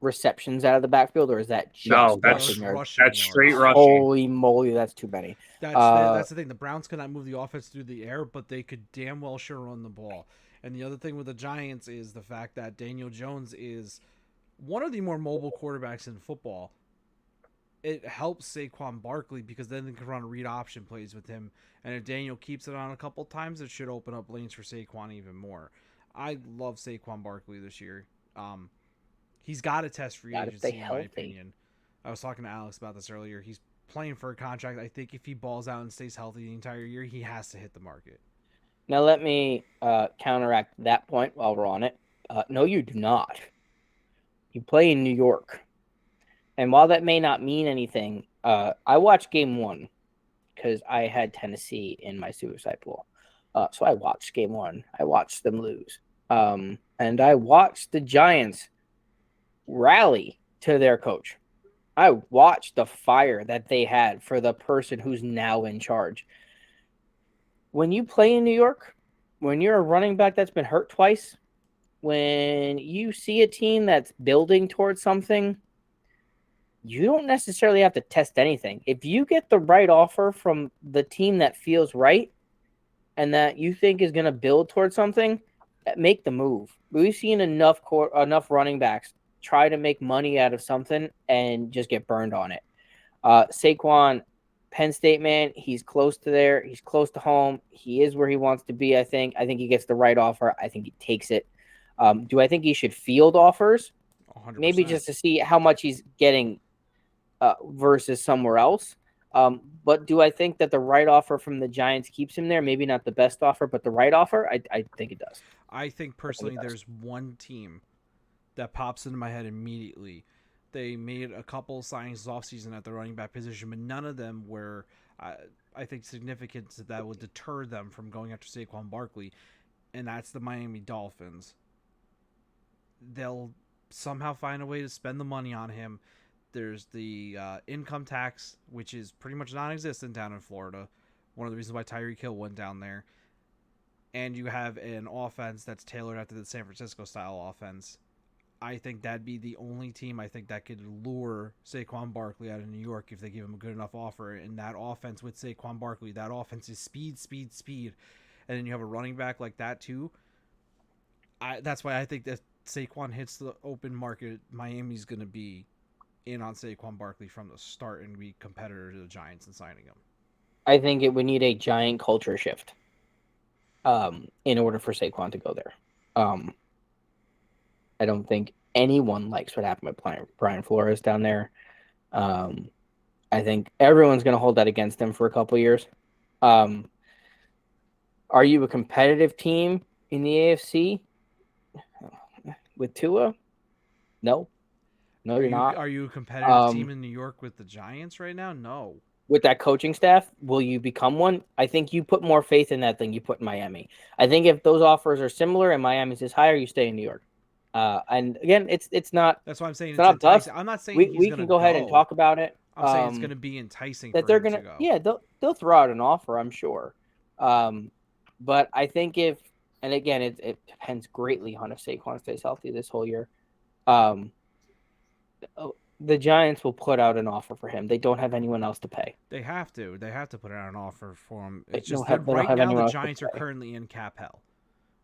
receptions out of the backfield, or is that just No, rushing yards? That's straight rushing. Holy moly, that's too many. That's the thing. The Browns cannot move the offense through the air, but they could damn well sure run the ball. And the other thing with the Giants is the fact that Daniel Jones is one of the more mobile quarterbacks in football. It helps Saquon Barkley because then they can run read option plays with him. And if Daniel keeps it on a couple times, it should open up lanes for Saquon even more. I love Saquon Barkley this year. He's got to test free agency, in my opinion. I was talking to Alex about this earlier. He's playing for a contract. I think if he balls out and stays healthy the entire year, he has to hit the market. Now let me counteract that point while we're on it. No, you do not. You play in New York. And while that may not mean anything, I watched game 1 because I had Tennessee in my suicide pool. So I watched game 1. I watched them lose. And I watched the Giants rally to their coach. I watched the fire that they had for the person who's now in charge. When you play in New York, when you're a running back that's been hurt twice, when you see a team that's building towards something, you don't necessarily have to test anything. If you get the right offer from the team that feels right and that you think is going to build towards something, make the move. We've seen enough running backs try to make money out of something and just get burned on it. Saquon, Penn State man, he's close to there. He's close to home. He is where he wants to be, I think. I think he gets the right offer. I think he takes it. Do I think he should field offers? 100%. Maybe just to see how much he's getting versus somewhere else. But do I think that the right offer from the Giants keeps him there? Maybe not the best offer, but the right offer, I think it does. I think personally there's one team that pops into my head immediately. They made a couple signings this offseason at the running back position, but none of them were, I think, significant that would deter them from going after Saquon Barkley, and that's the Miami Dolphins. They'll somehow find a way to spend the money on him. There's the income tax, which is pretty much non-existent down in Florida. One of the reasons why Tyreek Hill went down there. And you have an offense that's tailored after the San Francisco-style offense. I think that'd be the only team I think that could lure Saquon Barkley out of New York if they give him a good enough offer. And that offense with Saquon Barkley, that offense is speed, speed, speed. And then you have a running back like that too. That's why I think that Saquon hits the open market, Miami's going to be in on Saquon Barkley from the start and be competitor to the Giants in signing him. I think it would need a giant culture shift in order for Saquon to go there. I don't think anyone likes what happened with Brian Flores down there. I think everyone's going to hold that against him for a couple years. Are you a competitive team in the AFC with Tua? No. No, you're not. Are you a competitive team in New York with the Giants right now? No. With that coaching staff, will you become one? I think you put more faith in that than you put in Miami. I think if those offers are similar and Miami's is higher, you stay in New York. And again, it's not. That's why I'm saying it's not enticing. I'm not saying we can go ahead and talk about it. I'm saying it's going to be enticing that for they're him going to go. Yeah, they'll throw out an offer, I'm sure. But I think and again, it depends greatly on if Saquon stays healthy this whole year. The Giants will put out an offer for him. They don't have anyone else to pay. They have to. They have to put out an offer for him. It's They just don't that have right now anyone the else to Giants are pay. currently in cap hell,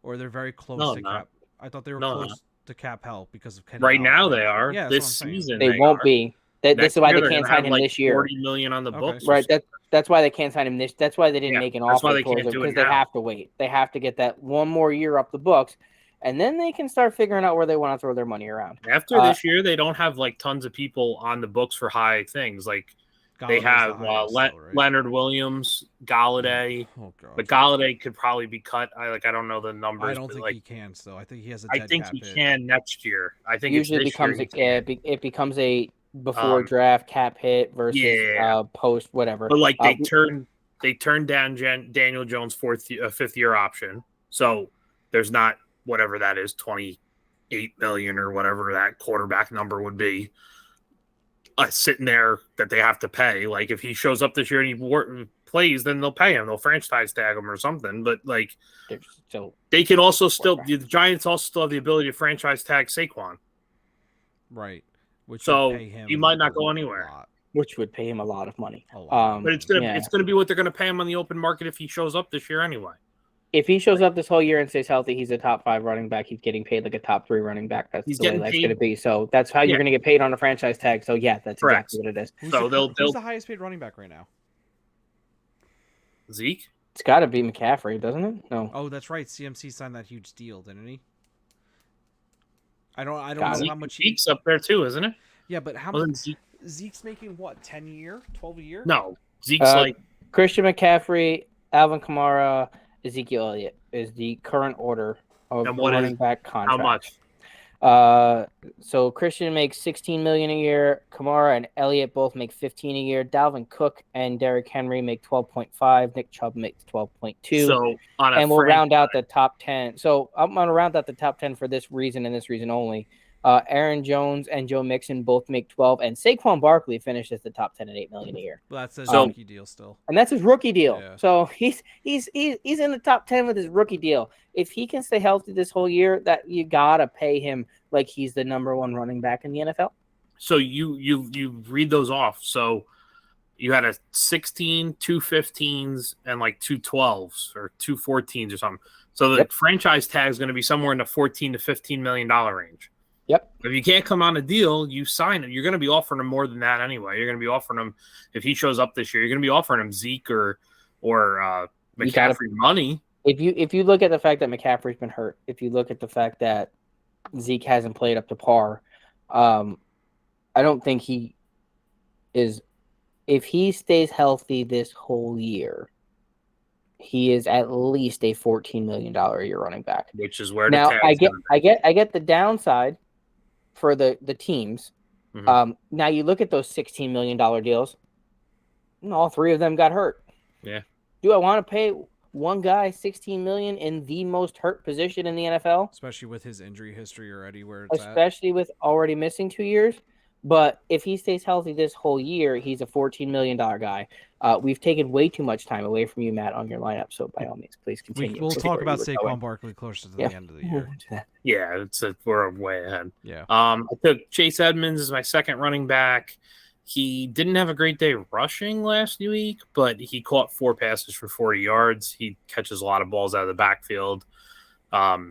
or they're very close No, to not. cap. I thought they were No, close not. to cap hell because of Kenny Right Galladay. now they are. Yeah, this that's what I'm saying. season They won't are. be. This Next is why year, they they're can't gonna sign have him like this year. 40 million on the Okay. books. Right. That's why they can't sign him this. That's why they didn't make an that's offer why they can't towards him, do it because they now. have to wait. They have to get that one more year up the books, and then they can start figuring out where they want to throw their money around. After this year, they don't have like tons of people on the books for high things. Like they Galladay's have the highest, though, right? Leonard Williams, Galladay. Oh god. But Galladay could probably be cut. I don't know the numbers. I don't but, think like, he can still. I think he has a I dead think cap he hit. can next year. I think Usually it's this year. it becomes a before draft cap hit versus post whatever. But like they turned down Daniel Jones' fifth year option. So there's not whatever that is, 20 $8 million or whatever that quarterback number would be, sitting there that they have to pay. Like, if he shows up this year and he plays, then they'll pay him. They'll franchise tag him or something. But like, they can also the Giants also still have the ability to franchise tag Saquon. Right. Which so pay him he might not go anywhere. Which would pay him a lot of money. But it's gonna be what they're gonna pay him on the open market if he shows up this year anyway. If he shows up this whole year and stays healthy, he's a top 5 running back. He's getting paid like a top 3 running back. That's the way that's going to be. So that's how you're going to get paid on a franchise tag. So yeah, that's exactly what it is. Who's the highest paid running back right now? Zeke? It's got to be McCaffrey, doesn't it? No. Oh, that's right. CMC signed that huge deal, didn't he? I don't know how much Zeke's up there too, isn't it? Yeah, but how much? Zeke's making what? 10 a year? 12 a year? No, Zeke's like Christian McCaffrey, Alvin Kamara, Ezekiel Elliott is the current order of running back contract. How much? So Christian makes $16 million a year. Kamara and Elliott both make $15 a year. Dalvin Cook and Derrick Henry make 12.5. Nick Chubb makes 12.2. So we'll round out the top 10. So I'm going to round out the top 10 for this reason and this reason only. Aaron Jones and Joe Mixon both make 12, and Saquon Barkley finishes the top 10 at $8 million a year. Well, that's his rookie deal still, and that's his rookie deal. Yeah. So he's in the top 10 with his rookie deal. If he can stay healthy this whole year, that you gotta pay him like he's the number 1 running back in the NFL. So you read those off. So you had a 16, 2 15s, and like 2 12s or 2 14s or something. So the franchise tag is going to be somewhere in the $14 to $15 million range. Yep. If you can't come on a deal, you sign it. You're going to be offering him more than that anyway. You're going to be offering him, if he shows up this year, you're going to be offering him Zeke or McCaffrey money. If you look at the fact that McCaffrey's been hurt, if you look at the fact that Zeke hasn't played up to par, I don't think he is. If he stays healthy this whole year, he is at least a $14 million a year running back. Which is where now I get the downside for the teams. Mm-hmm. Now you look at those $16 million deals, and all 3 of them got hurt. Yeah. Do I want to pay one guy $16 million in the most hurt position in the NFL? Especially with his injury history already, with already missing 2 years. But if he stays healthy this whole year, he's a $14 million guy. We've taken way too much time away from you, Matt, on your lineup. So by all means, please continue. We'll talk about Saquon Barkley closer to the end of the year. Yeah, we're way ahead. Yeah. I took Chase Edmonds as my second running back. He didn't have a great day rushing last week, but he caught 4 passes for 40 yards. He catches a lot of balls out of the backfield. I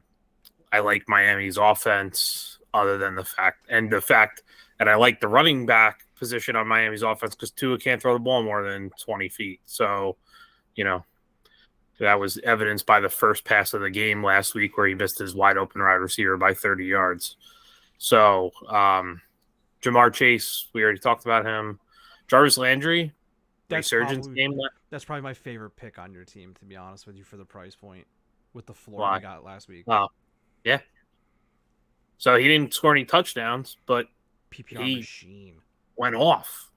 like Miami's offense, other than the fact and I like the running back position on Miami's offense because Tua can't throw the ball more than 20 feet. So, that was evidenced by the first pass of the game last week where he missed his wide open wide receiver by 30 yards. So, Jamar Chase, we already talked about him. Jarvis Landry, resurgence game. That's probably my favorite pick on your team, to be honest with you, for the price point with the floor we got last week. Oh, yeah. So he didn't score any touchdowns, but PPR machine went off.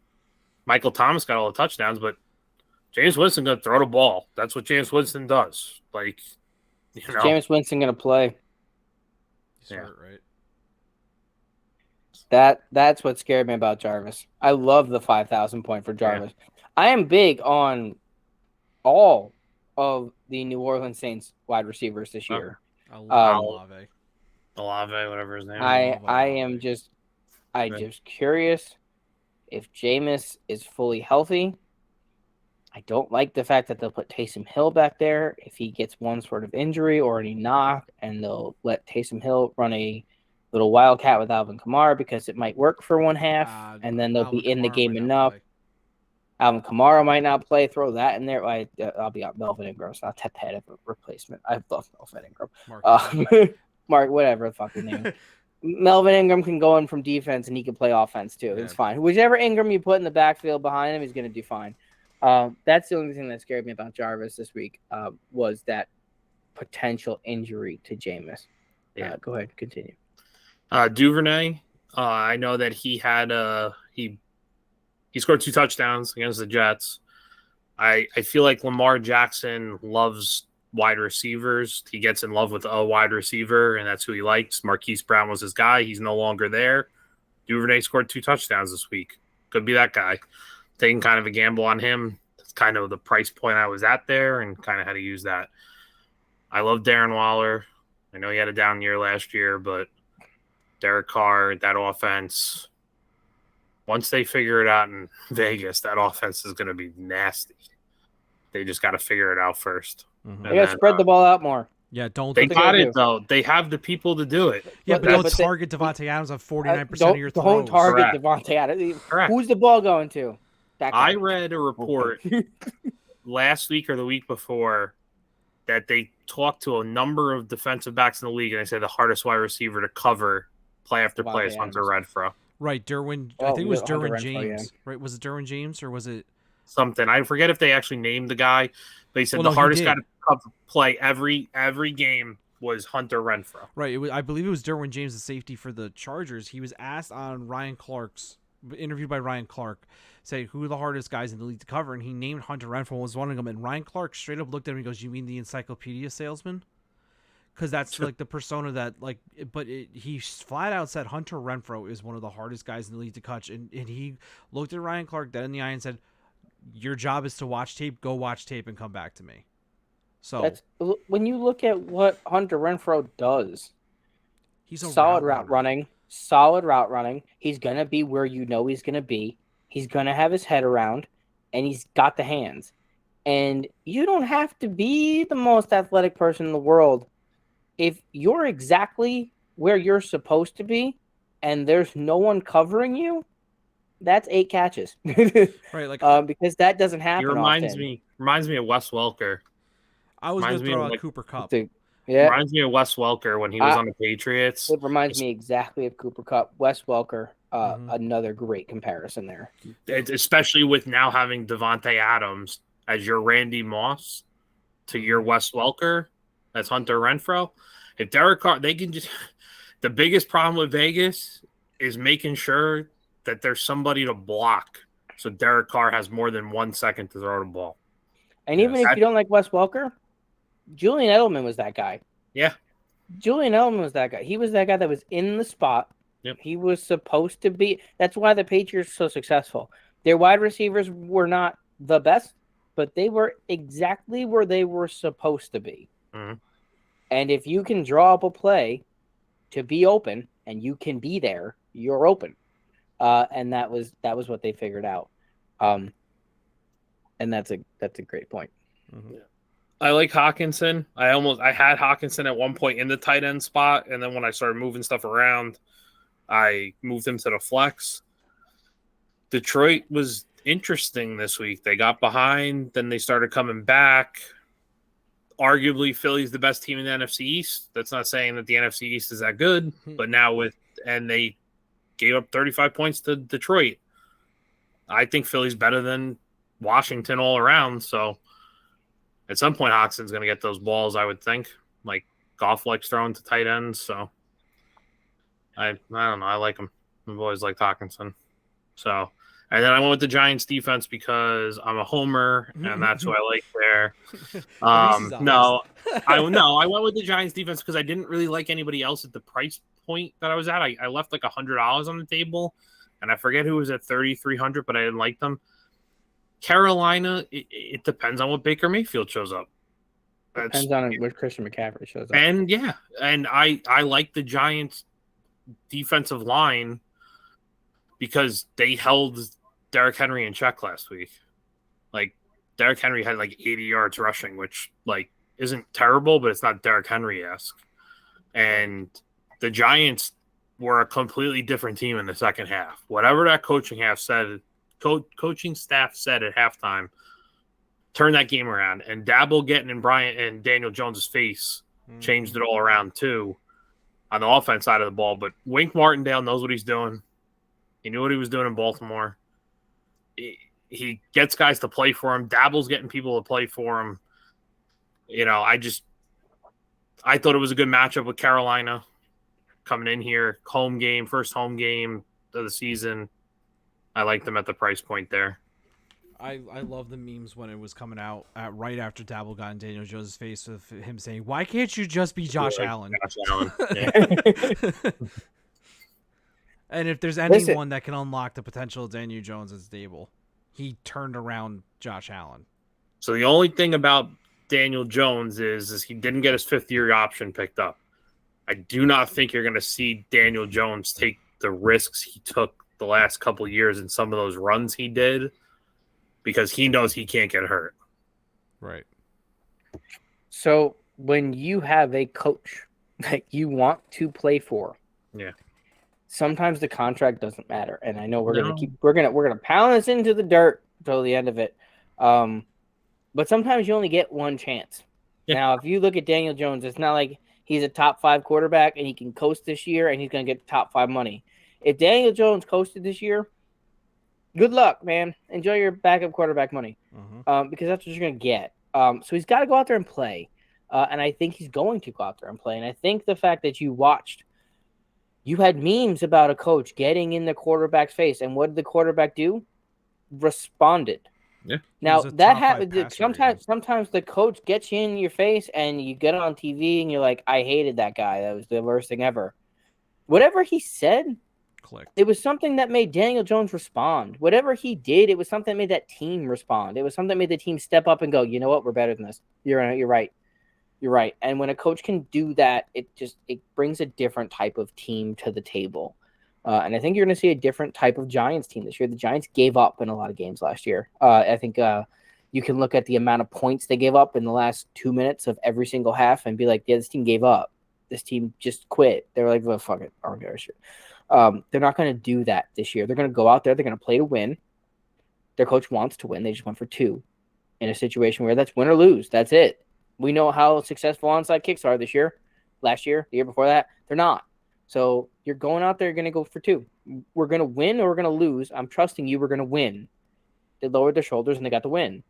Michael Thomas got all the touchdowns, but James Winston going to throw the ball. That's what James Winston does. James Winston going to play. He's hurt, right? That's what scared me about Jarvis. I love the 5,000 point for Jarvis. Yeah. I am big on all of the New Orleans Saints wide receivers this year. Olave, whatever his name is. I am just curious if Jameis is fully healthy. I don't like the fact that they'll put Taysom Hill back there if he gets one sort of injury or any knock, and they'll let Taysom Hill run a little wildcat with Alvin Kamara because it might work for one half, and then they'll be in the game enough. Alvin Kamara might not play. Throw that in there. I'll be out. Melvin Ingram's not that bad of a replacement. I love Melvin Ingram. Mark, whatever the fucking name. Melvin Ingram can go in from defense and he can play offense too. Yeah. It's fine. Whichever Ingram you put in the backfield behind him, he's going to do fine. That's the only thing that scared me about Jarvis this week was that potential injury to Jameis. Yeah. Go ahead, continue. Duvernay, I know that he had he scored 2 touchdowns against the Jets. I feel like Lamar Jackson loves wide receivers. He gets in love with a wide receiver, and that's who he likes. Marquise Brown was his guy. He's no longer there. Duvernay scored 2 touchdowns this week. Could be that guy. Taking kind of a gamble on him. That's kind of the price point I was at there and kind of had to use that. I love Darren Waller. I know he had a down year last year, but Derek Carr, that offense, once they figure it out in Vegas, that offense is going to be nasty. They just got to figure it out first. Mm-hmm. They got to spread the ball out more. Yeah, don't. They got it, though. They have the people to do it. Yeah, but don't target Devontae Adams on 49% of your throws. Don't target Devontae Adams. Correct. Who's the ball going to? I read a report last week or the week before that they talked to a number of defensive backs in the league, and they said the hardest wide receiver to cover play after play is Hunter Renfrow. Right, Derwin. I think it was Derwin James. Yeah. Right, was it Derwin James or was it something? I forget if they actually named the guy. But he said the hardest guy to play every game was Hunter Renfrow. Right. I believe it was Derwin James, the safety for the Chargers. He was asked on interviewed by Ryan Clark, say who are the hardest guys in the league to cover, and he named Hunter Renfrow was one of them. And Ryan Clark straight up looked at him and goes, "You mean the encyclopedia salesman?" Because that's like the persona that he flat out said Hunter Renfrow is one of the hardest guys in the league to catch, and he looked at Ryan Clark dead in the eye and said, "Your job is to watch tape. Go watch tape and come back to me." So when you look at what Hunter Renfrow does, he's a solid route running. He's gonna be where you know he's gonna be. He's gonna have his head around, and he's got the hands. And you don't have to be the most athletic person in the world if you're exactly where you're supposed to be, and there's no one covering you. That's 8 catches, right? Like because that doesn't happen. It reminds me of Wes Welker. I was going to throw out Cooper Kupp. Yeah, reminds me of Wes Welker when he was on the Patriots. It reminds me exactly of Cooper Kupp. Wes Welker, another great comparison there. Especially with now having Devontae Adams as your Randy Moss to your Wes Welker as Hunter Renfrow. If Derek Carr, they can just. The biggest problem with Vegas is making sure that there's somebody to block, so Derek Carr has more than 1 second to throw the ball. And even if you don't like Wes Welker, Julian Edelman was that guy. Yeah. Julian Edelman was that guy. He was that guy that was in the spot. Yep. He was supposed to be. That's why the Patriots are so successful. Their wide receivers were not the best, but they were exactly where they were supposed to be. Mm-hmm. And if you can draw up a play to be open and you can be there, you're open. And that was what they figured out. And that's a great point. Mm-hmm. Yeah. I like Hawkinson. I had Hawkinson at one point in the tight end spot, and then when I started moving stuff around, I moved him to the flex. Detroit was interesting this week. They got behind, then they started coming back. Arguably, Philly's the best team in the NFC East. That's not saying that the NFC East is that good, but now they gave up 35 points to Detroit. I think Philly's better than Washington all around, so at some point Hawkinson's going to get those balls, I would think. Like Goff likes throwing to tight ends, so I don't know. I like him. I've always liked Hawkinson. So, and then I went with the Giants defense because I'm a homer, and that's who I like there. I went with the Giants defense because I didn't really like anybody else at the price point that I was at. I left like $100 on the table, and I forget who was at 3,300, but I didn't like them. Carolina, it depends on what Baker Mayfield shows up. Depends on what Christian McCaffrey shows up. And I like the Giants defensive line because they held Derrick Henry in check last week. Like Derrick Henry had like 80 yards rushing, which like isn't terrible, but it's not Derrick Henry-esque. And the Giants were a completely different team in the second half. Whatever that coaching staff said at halftime, turn that game around. And Dabble getting in Bryant and Daniel Jones's face changed it all around too on the offense side of the ball. But Wink Martindale knows what he's doing. He knew what he was doing in Baltimore. He gets guys to play for him. Dabble's getting people to play for him. You know, I thought it was a good matchup with Carolina coming in here. First home game of the season. I like them at the price point there. I love the memes when it was coming out right after Dabble got in Daniel Jones' face with him saying, "Why can't you just be Josh Allen?" Josh Allen. Yeah. And if there's Listen. anyone that can unlock the potential of Daniel Jones, it's Dable. He turned around Josh Allen. So the only thing about Daniel Jones is he didn't get his 5th-year option picked up. I do not think you're going to see Daniel Jones take the risks he took the last couple of years in some of those runs he did because he knows he can't get hurt. Right. So when you have a coach that you want to play for, yeah, sometimes the contract doesn't matter. And I know we're gonna pound this into the dirt till the end of it. But sometimes you only get one chance. Yeah. Now, if you look at Daniel Jones, it's not like he's a top 5 quarterback and he can coast this year and he's going to get top 5 money. If Daniel Jones coasted this year, good luck, man. Enjoy your backup quarterback money, because that's what you're going to get. So he's got to go out there and play. And I think he's going to go out there and play. And I think the fact that you had memes about a coach getting in the quarterback's face. And what did the quarterback do? Responded. Yeah. Now that happens. Sometimes the coach gets you in your face and you get on TV and you're like, I hated that guy. That was the worst thing ever. Whatever he said, it was something that made Daniel Jones respond. Whatever he did, it was something that made that team respond. It was something that made the team step up and go, you know what? We're better than this. You're right. You're right. And when a coach can do that, it brings a different type of team to the table. And I think you're going to see a different type of Giants team this year. The Giants gave up in a lot of games last year. I think you can look at the amount of points they gave up in the last 2 minutes of every single half and be like, yeah, this team gave up. This team just quit. They were like, well, fuck it. I don't care. They're not going to do that this year. They're going to go out there. They're going to play to win. Their coach wants to win. They just went for 2 in a situation where that's win or lose. That's it. We know how successful onside kicks are this year, last year, the year before that. They're not. So you're going out there, you're going to go for 2. We're going to win or we're going to lose. I'm trusting you. We're going to win. They lowered their shoulders and they got the win.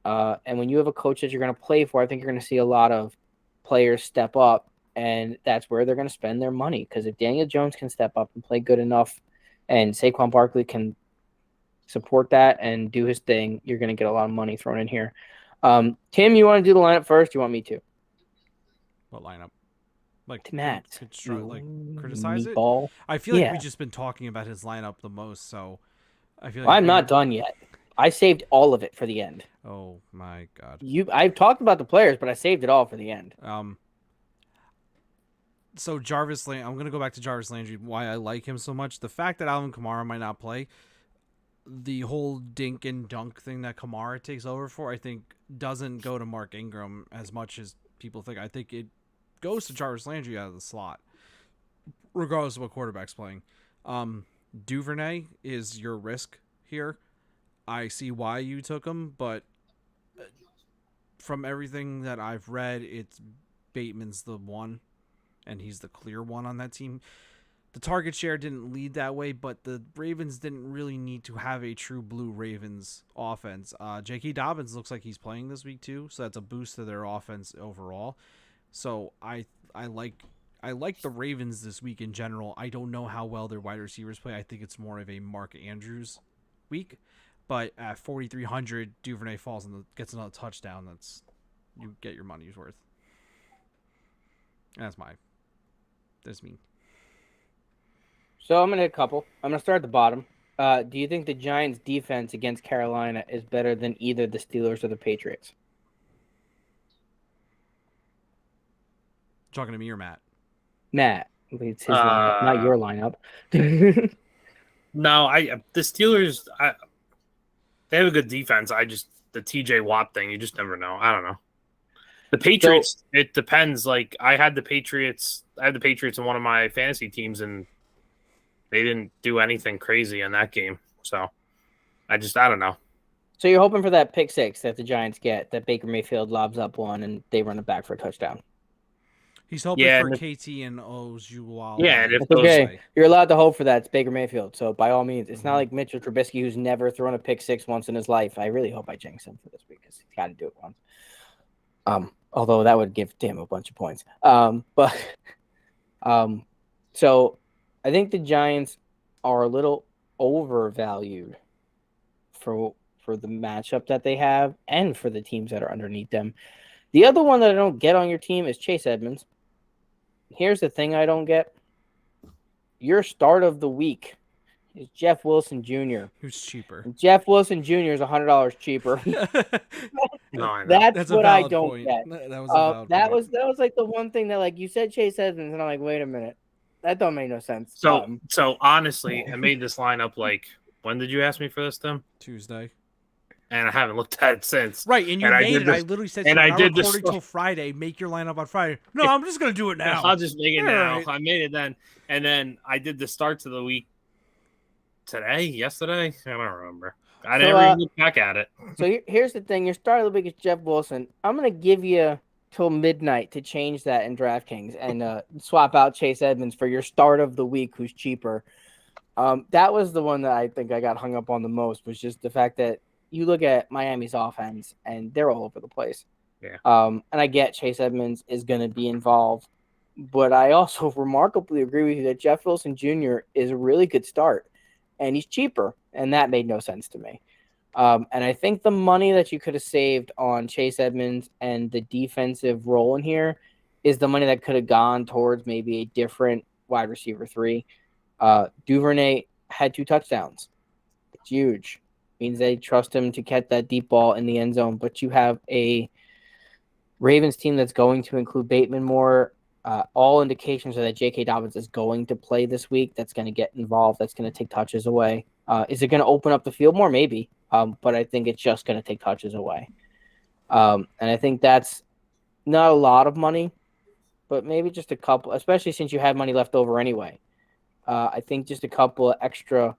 And when you have a coach that you're going to play for, I think you're going to see a lot of players step up, and that's where they're going to spend their money. Because if Daniel Jones can step up and play good enough and Saquon Barkley can support that and do his thing, you're going to get a lot of money thrown in here. Tim, you want to do the lineup first? You want me to? What lineup? Like Matt, criticize meatball. It. I feel like we've just been talking about his lineup the most, so I feel like I'm not done yet. I saved all of it for the end. Oh my god! I've talked about the players, but I saved it all for the end. So Jarvis Landry, I'm gonna go back to Jarvis Landry. Why I like him so much? The fact that Alvin Kamara might not play, the whole dink and dunk thing that Kamara takes over for, I think doesn't go to Mark Ingram as much as people think. I think it goes to Jarvis Landry out of the slot, regardless of what quarterback's playing. Duvernay is your risk here. I see why you took him, but from everything that I've read, it's Bateman's the one, and he's the clear one on that team. The target share didn't lead that way, but the Ravens didn't really need to have a true blue Ravens offense. J.K. Dobbins looks like he's playing this week too, so that's a boost to their offense overall. So I like the Ravens this week in general. I don't know how well their wide receivers play. I think it's more of a Mark Andrews week. But at 4,300, Duvernay falls and gets another touchdown. You get your money's worth. That's me. So I'm gonna hit a couple. I'm gonna start at the bottom. Do you think the Giants' defense against Carolina is better than either the Steelers or the Patriots? Talking to me or Matt? Matt. It's his lineup, not your lineup. No, the Steelers, they have a good defense. The TJ Watt thing, you just never know. I don't know. The Patriots, it depends. Like I had the Patriots in one of my fantasy teams, and they didn't do anything crazy in that game. So I don't know. So you're hoping for that pick six that the Giants get, that Baker Mayfield lobs up one and they run it back for a touchdown. He's hoping for KT and Ojuwala. Yeah, it's okay. You're allowed to hope for that. It's Baker Mayfield. So by all means, it's not like Mitchell Trubisky, who's never thrown a pick six once in his life. I really hope I jinx him for this week because he's got to do it once. Although that would give Tim a bunch of points. So I think the Giants are a little overvalued for for the matchup that they have and for the teams that are underneath them. The other one that I don't get on your team is Chase Edmonds. Here's the thing I don't get. Your start of the week is Jeff Wilson Jr. Who's cheaper? And Jeff Wilson Jr. is $100 cheaper. No, I know. That's a what I valid don't point. get. That was a valid point. That was like the one thing that, like, you said Chase Edmonds, and I'm like, wait a minute, that don't make no sense. So honestly, I made this lineup like, when did you ask me for this, Tim? Tuesday. And I haven't looked at it since. Right, and you made it. I literally said, and I did this until Friday. Make your lineup on Friday. No, I'm just gonna do it now. I'll just make it now. Right. I made it then, and then I did the starts of the week yesterday. I don't remember. I never even looked back at it. So here's the thing: your start of the week is Jeff Wilson. I'm gonna give you till midnight to change that in DraftKings and swap out Chase Edmonds for your start of the week, who's cheaper. That was the one that I think I got hung up on the most, was just the fact that you look at Miami's offense and they're all over the place. Yeah. And I get Chase Edmonds is going to be involved, but I also remarkably agree with you that Jeff Wilson Jr. is a really good start and he's cheaper. And that made no sense to me. And I think the money that you could have saved on Chase Edmonds and the defensive role in here is the money that could have gone towards maybe a different wide receiver 3. Duvernay had 2 touchdowns. It's huge. Means they trust him to catch that deep ball in the end zone. But you have a Ravens team that's going to include Bateman more. All indications are that J.K. Dobbins is going to play this week. That's going to get involved. That's going to take touches away. Is it going to open up the field more? Maybe. But I think it's just going to take touches away. And I think that's not a lot of money, but maybe just a couple, especially since you had money left over anyway. I think just a couple of extra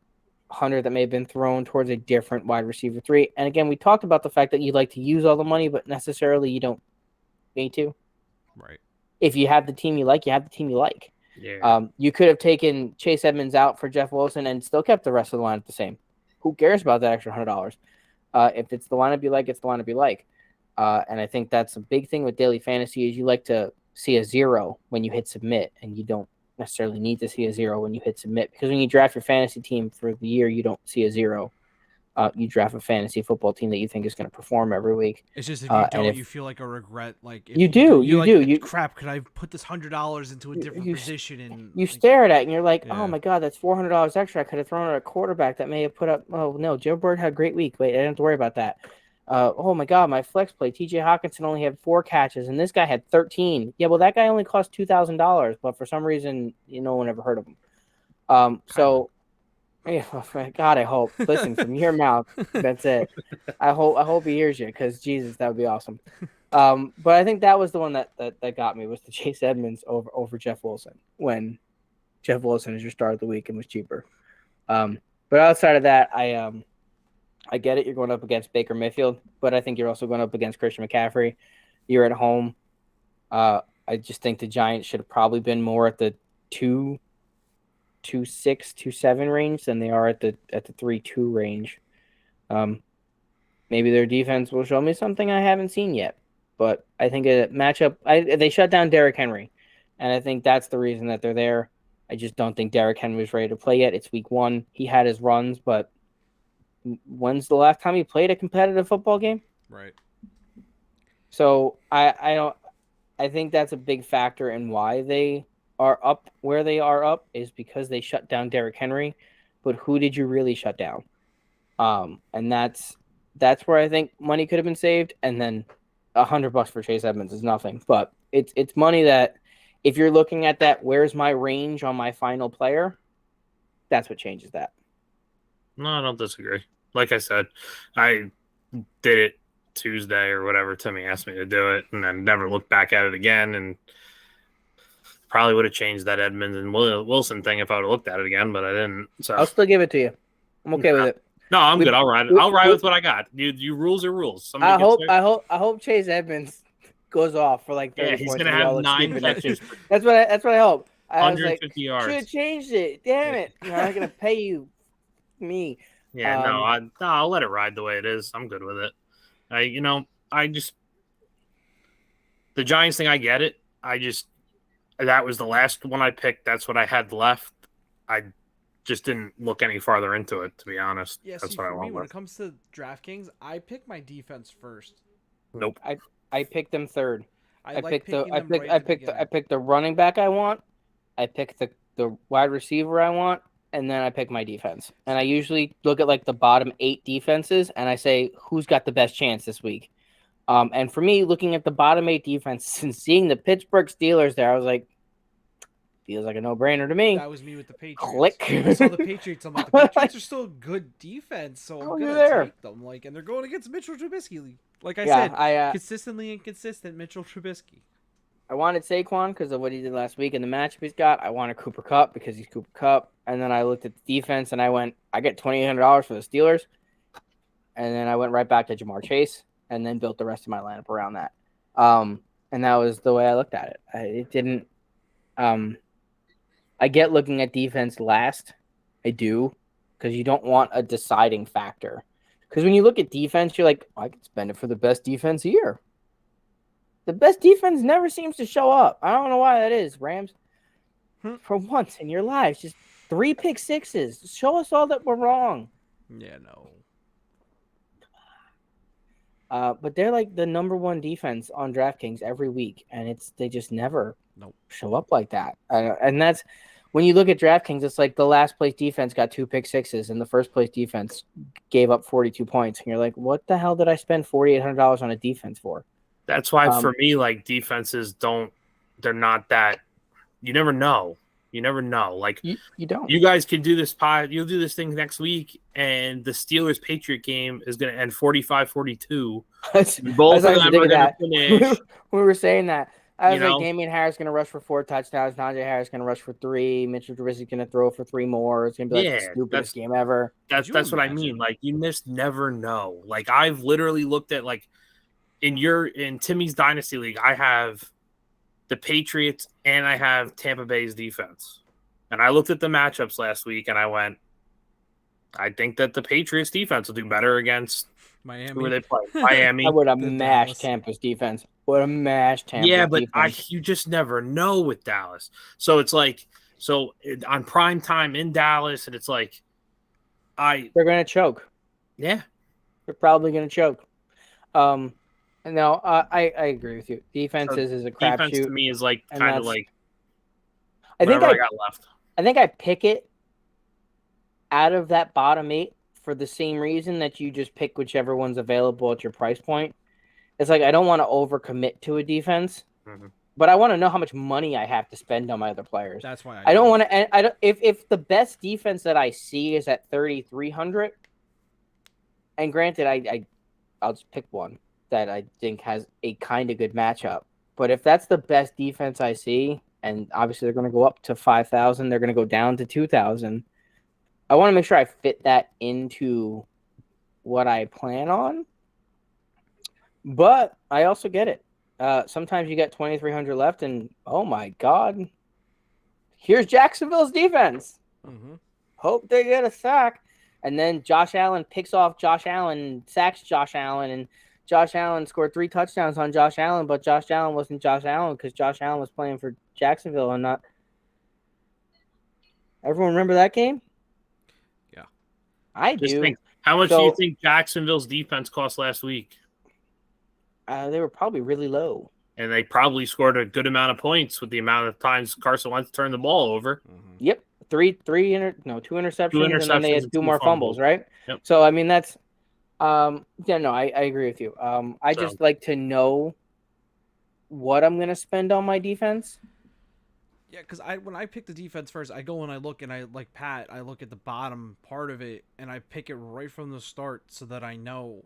100 that may have been thrown towards a different wide receiver 3. And again, we talked about the fact that you like to use all the money, but necessarily you don't need to. Right. If you have the team you like, you have the team you like. Yeah. You could have taken Chase Edmonds out for Jeff Wilson and still kept the rest of the lineup the same. Who cares about that extra $100? If it's the lineup you like, it's the lineup you like. And I think that's a big thing with daily fantasy is you like to see a 0 when you hit submit, and you don't necessarily need to see a 0 when you hit submit, because when you draft your fantasy team for the year, you don't see a 0. You draft a fantasy football team that you think is going to perform every week. It's just if you don't, you feel like a regret. Like if you do. You crap. Could I put this $100 into a different position? And you stare at it and you're like, oh my god, that's $400 extra. I could have thrown at a quarterback that may have put up. Oh no, Joe Bird had a great week. Wait, I didn't have to worry about that. Oh my god, my flex play. T.J. Hawkinson only had 4 catches, and this guy had 13. Yeah, well, that guy only cost $2,000, but for some reason, no one ever heard of him. So. Yeah, God, I hope. Listen, from your mouth, that's it. I hope he hears you, because Jesus, that would be awesome. But I think that was the one that got me, was the Chase Edmonds over Jeff Wilson, when Jeff Wilson is your start of the week and was cheaper. But outside of that, I get it. You're going up against Baker Mayfield, but I think you're also going up against Christian McCaffrey. You're at home. I just think the Giants should have probably been more at the 2-6, 2-7 range than they are at the 3-2 range. Maybe their defense will show me something I haven't seen yet. But I think a matchup, they shut down Derrick Henry, and I think that's the reason that they're there. I just don't think Derrick Henry is ready to play yet. It's week 1. He had his runs, but when's the last time he played a competitive football game? Right. So I think that's a big factor in why they are up where they are up, is because they shut down Derrick Henry. But who did you really shut down? And that's where I think money could have been saved. And then $100 for Chase Edmonds is nothing. But it's money that, if you're looking at that, where's my range on my final player? That's what changes that. No, I don't disagree. Like I said, I did it Tuesday or whatever. Timmy asked me to do it, and then never looked back at it again. And probably would have changed that Edmonds and Wilson thing if I would have looked at it again, but I didn't. So I'll still give it to you. I'm okay with it. No, I'm good. I'll ride it. I'll ride with what I got. You rules are rules. I hope Chase Edmonds goes off for like 30 points. He's gonna have 9 catches. That's what I hope. 150 yards. Should have changed it. Damn it! I'm not gonna pay me. Yeah, I'll let it ride the way it is. I'm good with it. The Giants thing, I get it. That was the last one I picked. That's what I had left. I just didn't look any farther into it, to be honest. Yeah, That's see, what I for me, went when with. it comes to DraftKings, I pick my defense first. Nope. I picked them third. I like picking them right at the beginning. I picked the running back I want. I pick the wide receiver I want, and then I pick my defense. And I usually look at like the bottom 8 defenses, and I say who's got the best chance this week. And for me, looking at the bottom 8 defenses and seeing the Pittsburgh Steelers there, I was like, feels like a no-brainer to me. That was me with the Patriots. Click. I saw the Patriots. I'm like, the Patriots are still a good defense, so I'm gonna take them. Like, and they're going against Mitchell Trubisky. Like I said, consistently inconsistent Mitchell Trubisky. I wanted Saquon because of what he did last week and the matchup he's got. I wanted Cooper Kupp because he's Cooper Kupp. And then I looked at the defense and I went, I get $2,800 for the Steelers. And then I went right back to Jamar Chase and then built the rest of my lineup around that. And that was the way I looked at it. It didn't. I get looking at defense last. I do, because you don't want a deciding factor. Because when you look at defense, you're like, I could spend it for the best defense here. The best defense never seems to show up. I don't know why that is, Rams. For once in your lives, just 3 pick sixes. Show us all that we're wrong. Yeah, no. But they're like the number 1 defense on DraftKings every week, and they just never show up like that. And that's when you look at DraftKings, it's like the last place defense got 2 pick sixes, and the first place defense gave up 42 points, and you're like, what the hell did I spend $4,800 on a defense for? That's why for me, like defenses they're not that. You never know. You never know. Like you don't. You guys can do this you'll do this thing next week, and the Steelers Patriot game is going to end 45-42. Both of them are going to finish. We were saying that. I was like, Damian Harris going to rush for 4 touchdowns. Najee Harris going to rush for 3. Mitchell Trubisky going to throw for 3 more. It's going to be like the stupidest game ever. That's what I mean. Like you just never know. Like I've literally looked at like in Timmy's Dynasty League, I have the Patriots and I have Tampa Bay's defense. And I looked at the matchups last week and I went, I think that the Patriots defense will do better against Miami. Who they play? Miami. I would have mashed Tampa's defense. Tampa's defense. You just never know with Dallas. So it's like, on prime time in Dallas, and it's like, they're going to choke. Yeah. They're probably going to choke. No, I agree with you. Defenses is a crapshoot. Defense to me is like kind of like I got left. I think I pick it out of that bottom 8 for the same reason that you just pick whichever one's available at your price point. It's like I don't want to overcommit to a defense, but I want to know how much money I have to spend on my other players. That's why I don't want to. I don't. If the best defense that I see is at 3,300, and granted, I'll just pick one that I think has a kind of good matchup. But if that's the best defense I see, and obviously they're going to go up to 5,000, they're going to go down to 2,000. I want to make sure I fit that into what I plan on. But I also get it. Sometimes you get 2,300 left, and oh my God, here's Jacksonville's defense. Hope they get a sack. And then Josh Allen picks off Josh Allen, sacks Josh Allen, and Josh Allen scored 3 touchdowns on Josh Allen, but Josh Allen wasn't Josh Allen because Josh Allen was playing for Jacksonville and not. Everyone remember that game? Yeah. I do. How much do you think Jacksonville's defense cost last week? They were probably really low. And they probably scored a good amount of points with the amount of times Carson Wentz turned the ball over. Yep. 2 interceptions, and then they had 2 more fumbles, right? Yep. So, I mean, that's I agree with you. I just like to know what I'm going to spend on my defense. Yeah, because when I pick the defense first, I go and I look, and I like Pat, I look at the bottom part of it, and I pick it right from the start so that I know.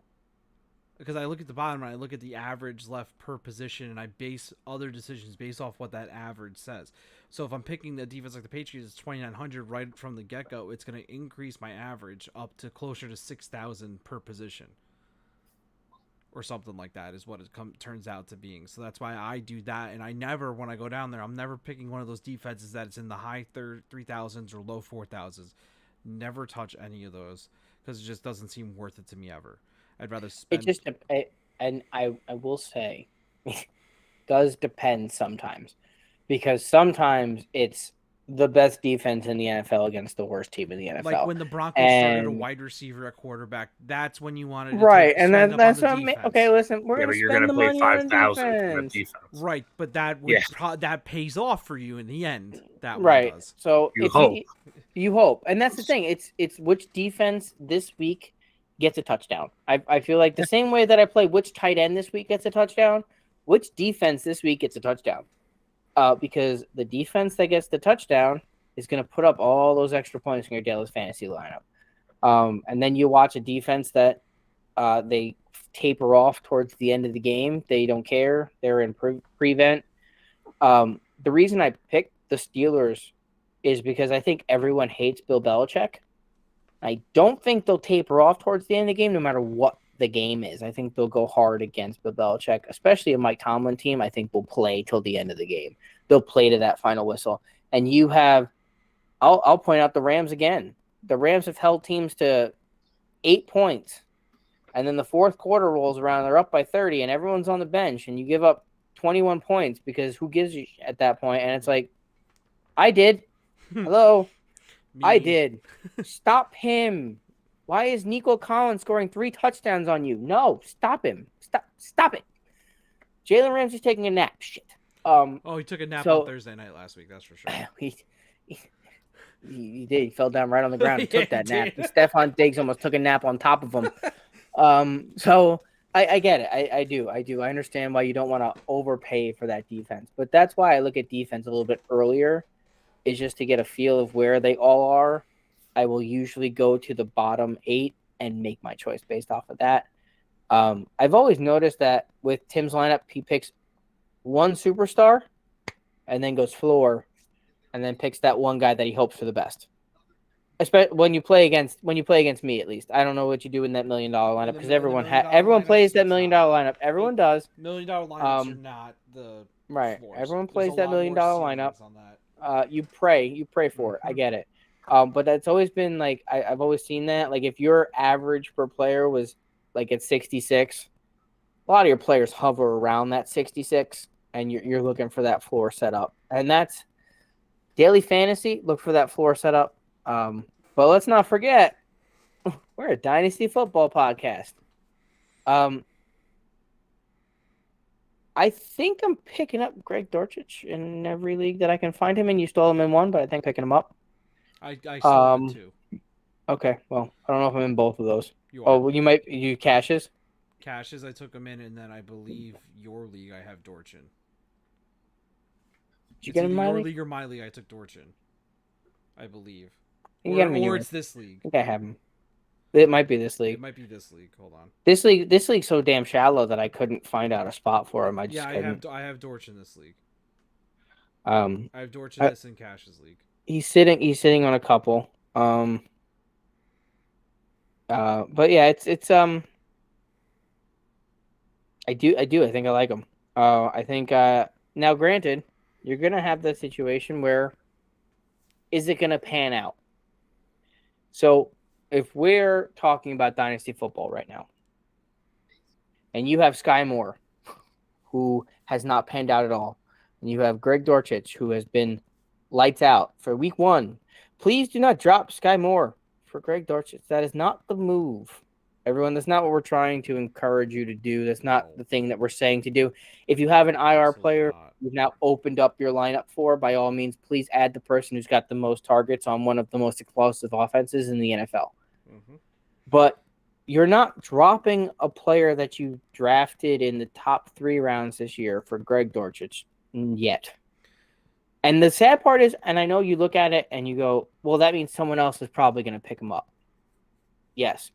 Because I look at the bottom and I look at the average left per position, and I base other decisions based off what that average says. So if I'm picking the defense like the Patriots, 2,900 right from the get-go, it's going to increase my average up to closer to 6,000 per position. Or something like that is what it turns out to being. So that's why I do that. And I never, when I go down there, I'm never picking one of those defenses that it's in the high 3,000s or low 4,000s. Never touch any of those because it just doesn't seem worth it to me ever. I'd rather spend. And I will say, it does depend sometimes, because sometimes it's the best defense in the NFL against the worst team in the NFL. Like when the Broncos started a And wide receiver at quarterback, that's when you wanted to right, and spend up on that's the what I'm defense. okay. Listen, we're Yeah, gonna but you're going spend to the pay money on 5,000 for that defense. defense. Right, but that would Yeah. that pays off for you in the end. That one Right. does. So You if hope. you hope, and that's the thing. It's which defense this week gets a touchdown. I feel like the same way that I play which tight end this week gets a touchdown, which defense this week gets a touchdown. Because the defense that gets the touchdown is going to put up all those extra points in your Dallas fantasy lineup. And then you watch a defense that they taper off towards the end of the game. They don't care. They're in prevent. The reason I picked the Steelers is because I think everyone hates Bill Belichick. I don't think they'll taper off towards the end of the game, no matter what the game is. I think they'll go hard against Bill Belichick, especially a Mike Tomlin team. I think will play till the end of the game. They'll play to that final whistle. And you have, I'll point out the Rams again. The Rams have held teams to 8 points. And then the fourth quarter rolls around, they're up by 30, and everyone's on the bench, and you give up 21 points because who gives you at that point? And it's like, I did. Hello. I did. Stop him. Why is Nico Collins scoring 3 touchdowns on you? No, stop him. Stop it. Jalen Ramsey's taking a nap. Shit. He took a nap on Thursday night last week. That's for sure. He did. He fell down right on the ground and Yeah, took that nap. did. Stephon Diggs almost took a nap on top of him. So I get it. I do. I understand why you don't want to overpay for that defense. But that's why I look at defense a little bit earlier, is just to get a feel of where they all are. I will usually go to the bottom 8 and make my choice based off of that. I've always noticed that with Tim's lineup, he picks one superstar and then goes floor and then picks that one guy that he hopes for the best. Especially when you play against me, at least. I don't know what you do in that $1 million lineup because everyone plays that $1 million lineup. Everyone does. $1 million lineups are not the right. force. Everyone There's plays a that lot $1 million more lineup. ceilings on that. You pray for it. I get it. But that's always been like I've always seen that. Like if your average per player was like at 66, a lot of your players hover around that 66, and you're looking for that floor setup. And that's daily fantasy. Look for that floor setup. But let's not forget, we're a Dynasty football podcast. I think I'm picking up Greg Dortch in every league that I can find him in. You stole him in one, but I think picking him up. I saw it too. Okay, well, I don't know if I'm in both of those. You are. Oh, well, you cashes? Cashes, I took him in, and then I believe your league I have Dorchin. Did you get him in my your league? league or my league I took Dorchin, I believe. Or it's this league. I think I have him. It might be this league. It might be this league. Hold on. This league's so damn shallow that I couldn't find out a spot for him. I have Dorch in this league. I have Dorch in this in Cash's league. He's sitting on a couple. But yeah, it's I do. I think I like him. I think now granted, you're gonna have the situation where is it gonna pan out? So if we're talking about Dynasty football right now, and you have Sky Moore, who has not panned out at all, and you have Greg Dortch, who has been lights out for week 1, please do not drop Sky Moore for Greg Dortch. That is not the move. Everyone, that's not what we're trying to encourage you to do. That's not the thing that we're saying to do. If you have an IR player you've now opened up your lineup for, by all means, please add the person who's got the most targets on one of the most explosive offenses in the NFL. Mm-hmm. But you're not dropping a player that you drafted in the top 3 rounds this year for Greg Dortch yet. And the sad part is, and I know you look at it and you go, well, that means someone else is probably going to pick him up. Yes.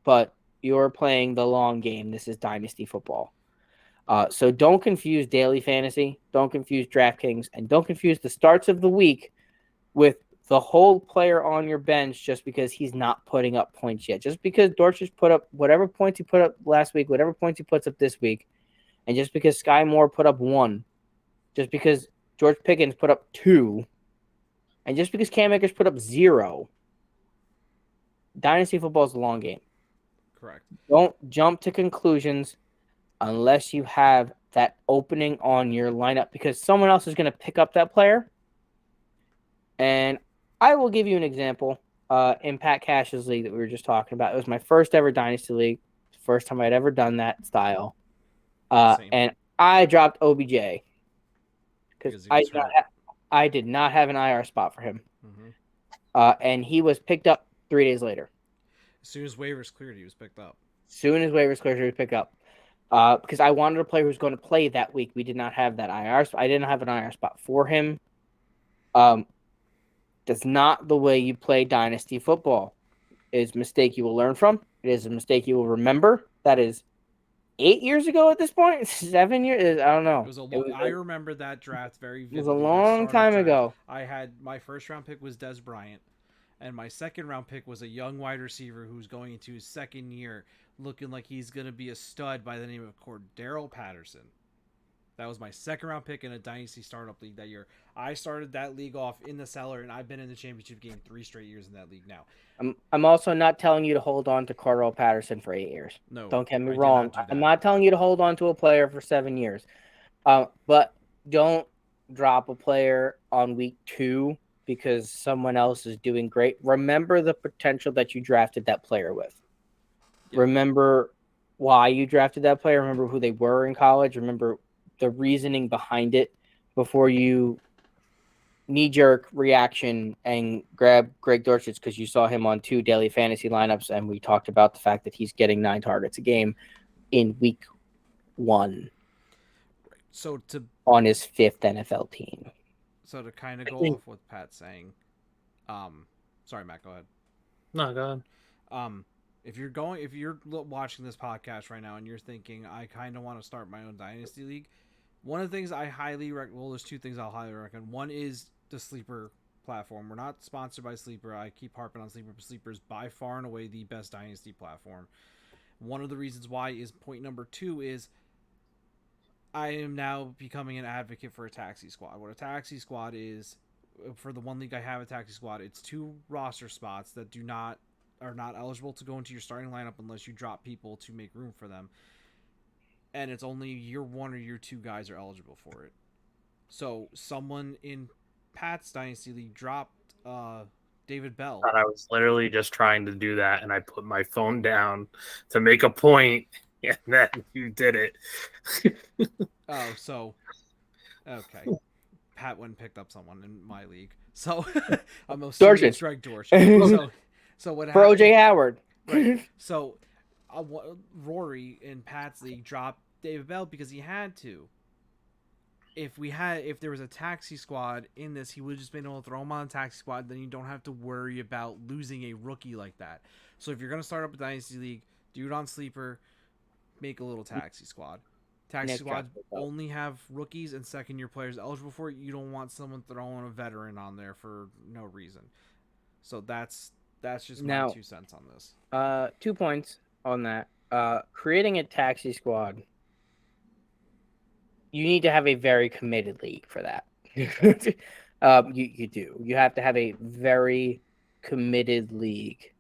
But you're playing the long game. This is Dynasty football. So don't confuse daily fantasy. Don't confuse DraftKings. And don't confuse the starts of the week with the whole player on your bench just because he's not putting up points yet. Just because Dortch has put up whatever points he put up last week, whatever points he puts up this week, and just because Sky Moore put up 1, just because George Pickens put up 2, and just because Cam Akers put up 0, Dynasty football is a long game. Correct. Don't jump to conclusions unless you have that opening on your lineup because someone else is going to pick up that player. And I will give you an example. In Pat Cash's league that we were just talking about, it was my first ever Dynasty league. First time I'd ever done that style. Same. And I dropped OBJ because Because he was hurt. I did not have an IR spot for him. Mm-hmm. And he was picked up 3 days later. As soon as waivers cleared, he was picked up. Soon as waivers cleared, he was picked up. Because I wanted a player who was going to play that week. We did not have that IR. I didn't have an IR spot for him. That's not the way you play Dynasty football. It is a mistake you will learn from. It is a mistake you will remember. That is 8 years ago at this point. 7 years. I don't know. I remember that draft very vividly. It was a long time ago. I had my first round pick was Des Bryant, and my second round pick was a young wide receiver who's going into his second year, looking like he's going to be a stud by the name of Cordero Patterson. That was my second round pick in a Dynasty startup league that year. I started that league off in the cellar, and I've been in the championship game 3 straight years in that league now. I'm also not telling you to hold on to Cordero Patterson for 8 years. No, don't get me wrong. I'm not telling you to hold on to a player for 7 years. But don't drop a player on week 2 because someone else is doing great. Remember the potential that you drafted that player with. Yeah. Remember why you drafted that player. Remember who they were in college. Remember the reasoning behind it before you knee-jerk reaction and grab Greg Dortch because you saw him on 2 daily fantasy lineups, and we talked about the fact that he's getting 9 targets a game in week 1. So on his 5th NFL team. So to kind of go off what Pat's saying, sorry, Matt, go ahead. No, go ahead. If you're watching this podcast right now and you're thinking, I kind of want to start my own Dynasty league, one of the things I highly recommend, well, there's 2 things I'll highly recommend. One is the Sleeper platform. We're not sponsored by Sleeper. I keep harping on Sleeper, but Sleeper is by far and away the best Dynasty platform. One of the reasons why is point number 2 is I am now becoming an advocate for a taxi squad. What a taxi squad is, for the one league I have a taxi squad, it's 2 roster spots that are not eligible to go into your starting lineup unless you drop people to make room for them. And it's only year 1 or year 2 guys are eligible for it. So someone in Pat's Dynasty League dropped David Bell. I was literally just trying to do that, and I put my phone down to make a point, and then you did it. Oh, so okay. Pat went and picked up someone in my league. So I'm assuming it's Greg Dortch. So what happened? For OJ Howard. Right. So Rory in Pat's league dropped David Bell because he had to. If there was a taxi squad in this, he would have just been able to throw him on a taxi squad. Then you don't have to worry about losing a rookie like that. So if you're going to start up a Dynasty league, do it on Sleeper, make a little taxi squad. Taxi squads only have rookies and second-year players eligible for it. You don't want someone throwing a veteran on there for no reason. So that's just my 2 cents on this. 2 points on that. Creating a taxi squad, you need to have a very committed league for that. You do. You have to have a very committed league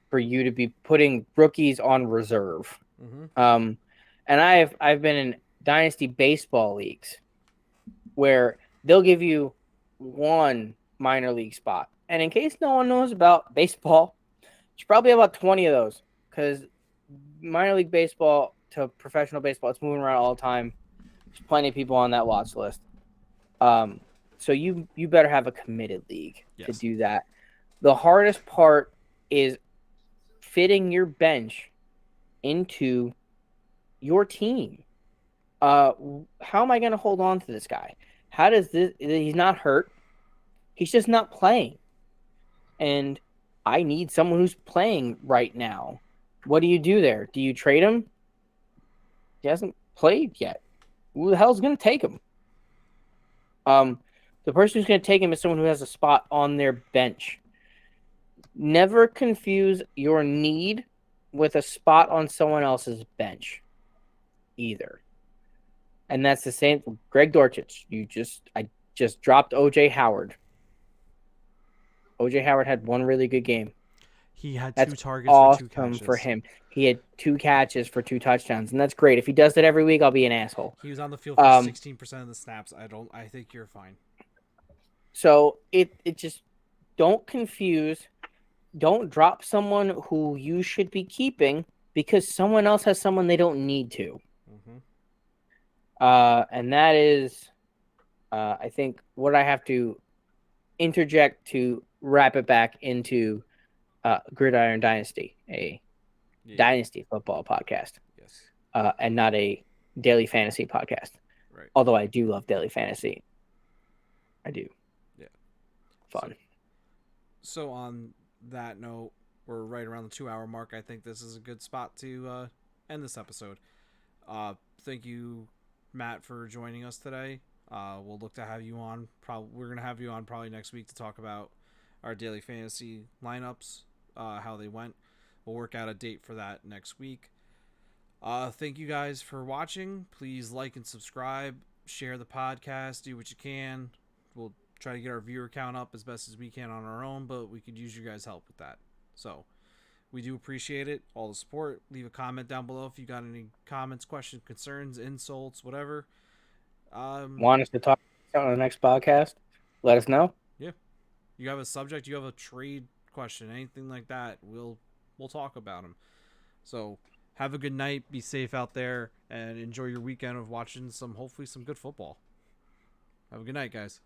for you to be putting rookies on reserve. Mm-hmm. And I've been in Dynasty baseball leagues where they'll give you 1 minor league spot. And in case no one knows about baseball, you probably have about 20 of those because minor league baseball to professional baseball, it's moving around all the time. There's plenty of people on that watch list. So you better have a committed league to do that. The hardest part is fitting your bench into your team. How am I going to hold on to this guy? How does this? He's not hurt. He's just not playing. And I need someone who's playing right now. What do you do there? Do you trade him? He hasn't played yet. Who the hell's going to take him? The person who's going to take him is someone who has a spot on their bench. Never confuse your need with a spot on someone else's bench either. And that's the same for Greg Dortch. I just dropped OJ Howard. OJ Howard had 1 really good game. He had 2 targets awesome for 2 catches. For him. He had 2 catches for 2 touchdowns, and that's great. If he does that every week, I'll be an asshole. He was on the field for 16% of the snaps. I think you're fine. So it just don't confuse, don't drop someone who you should be keeping because someone else has someone they don't need to. Mm-hmm. And that is, I think, what I have to interject to wrap it back into Gridiron Dynasty, a Yeah. dynasty football podcast, Yes. and not a daily fantasy podcast. Right. Although I do love daily fantasy. I do. Yeah. Fun. So on that note, we're right around the 2 hour mark. I think this is a good spot to end this episode. Thank you, Matt, for joining us today. We'll look to have you on. We're gonna have you on probably next week to talk about our daily fantasy lineups, how they went. We'll work out a date for that next week. Thank you guys for watching. Please like and subscribe. Share the podcast. Do what you can. We'll try to get our viewer count up as best as we can on our own, but we could use your guys' help with that. So we do appreciate it, all the support. Leave a comment down below if you got any comments, questions, concerns, insults, whatever. Want us to talk on the next podcast? Let us know. Yeah, you have a subject, you have a trade question, anything like that, we'll talk about them. So have a good night, be safe out there, and enjoy your weekend of watching hopefully some good football. Have a good night, guys.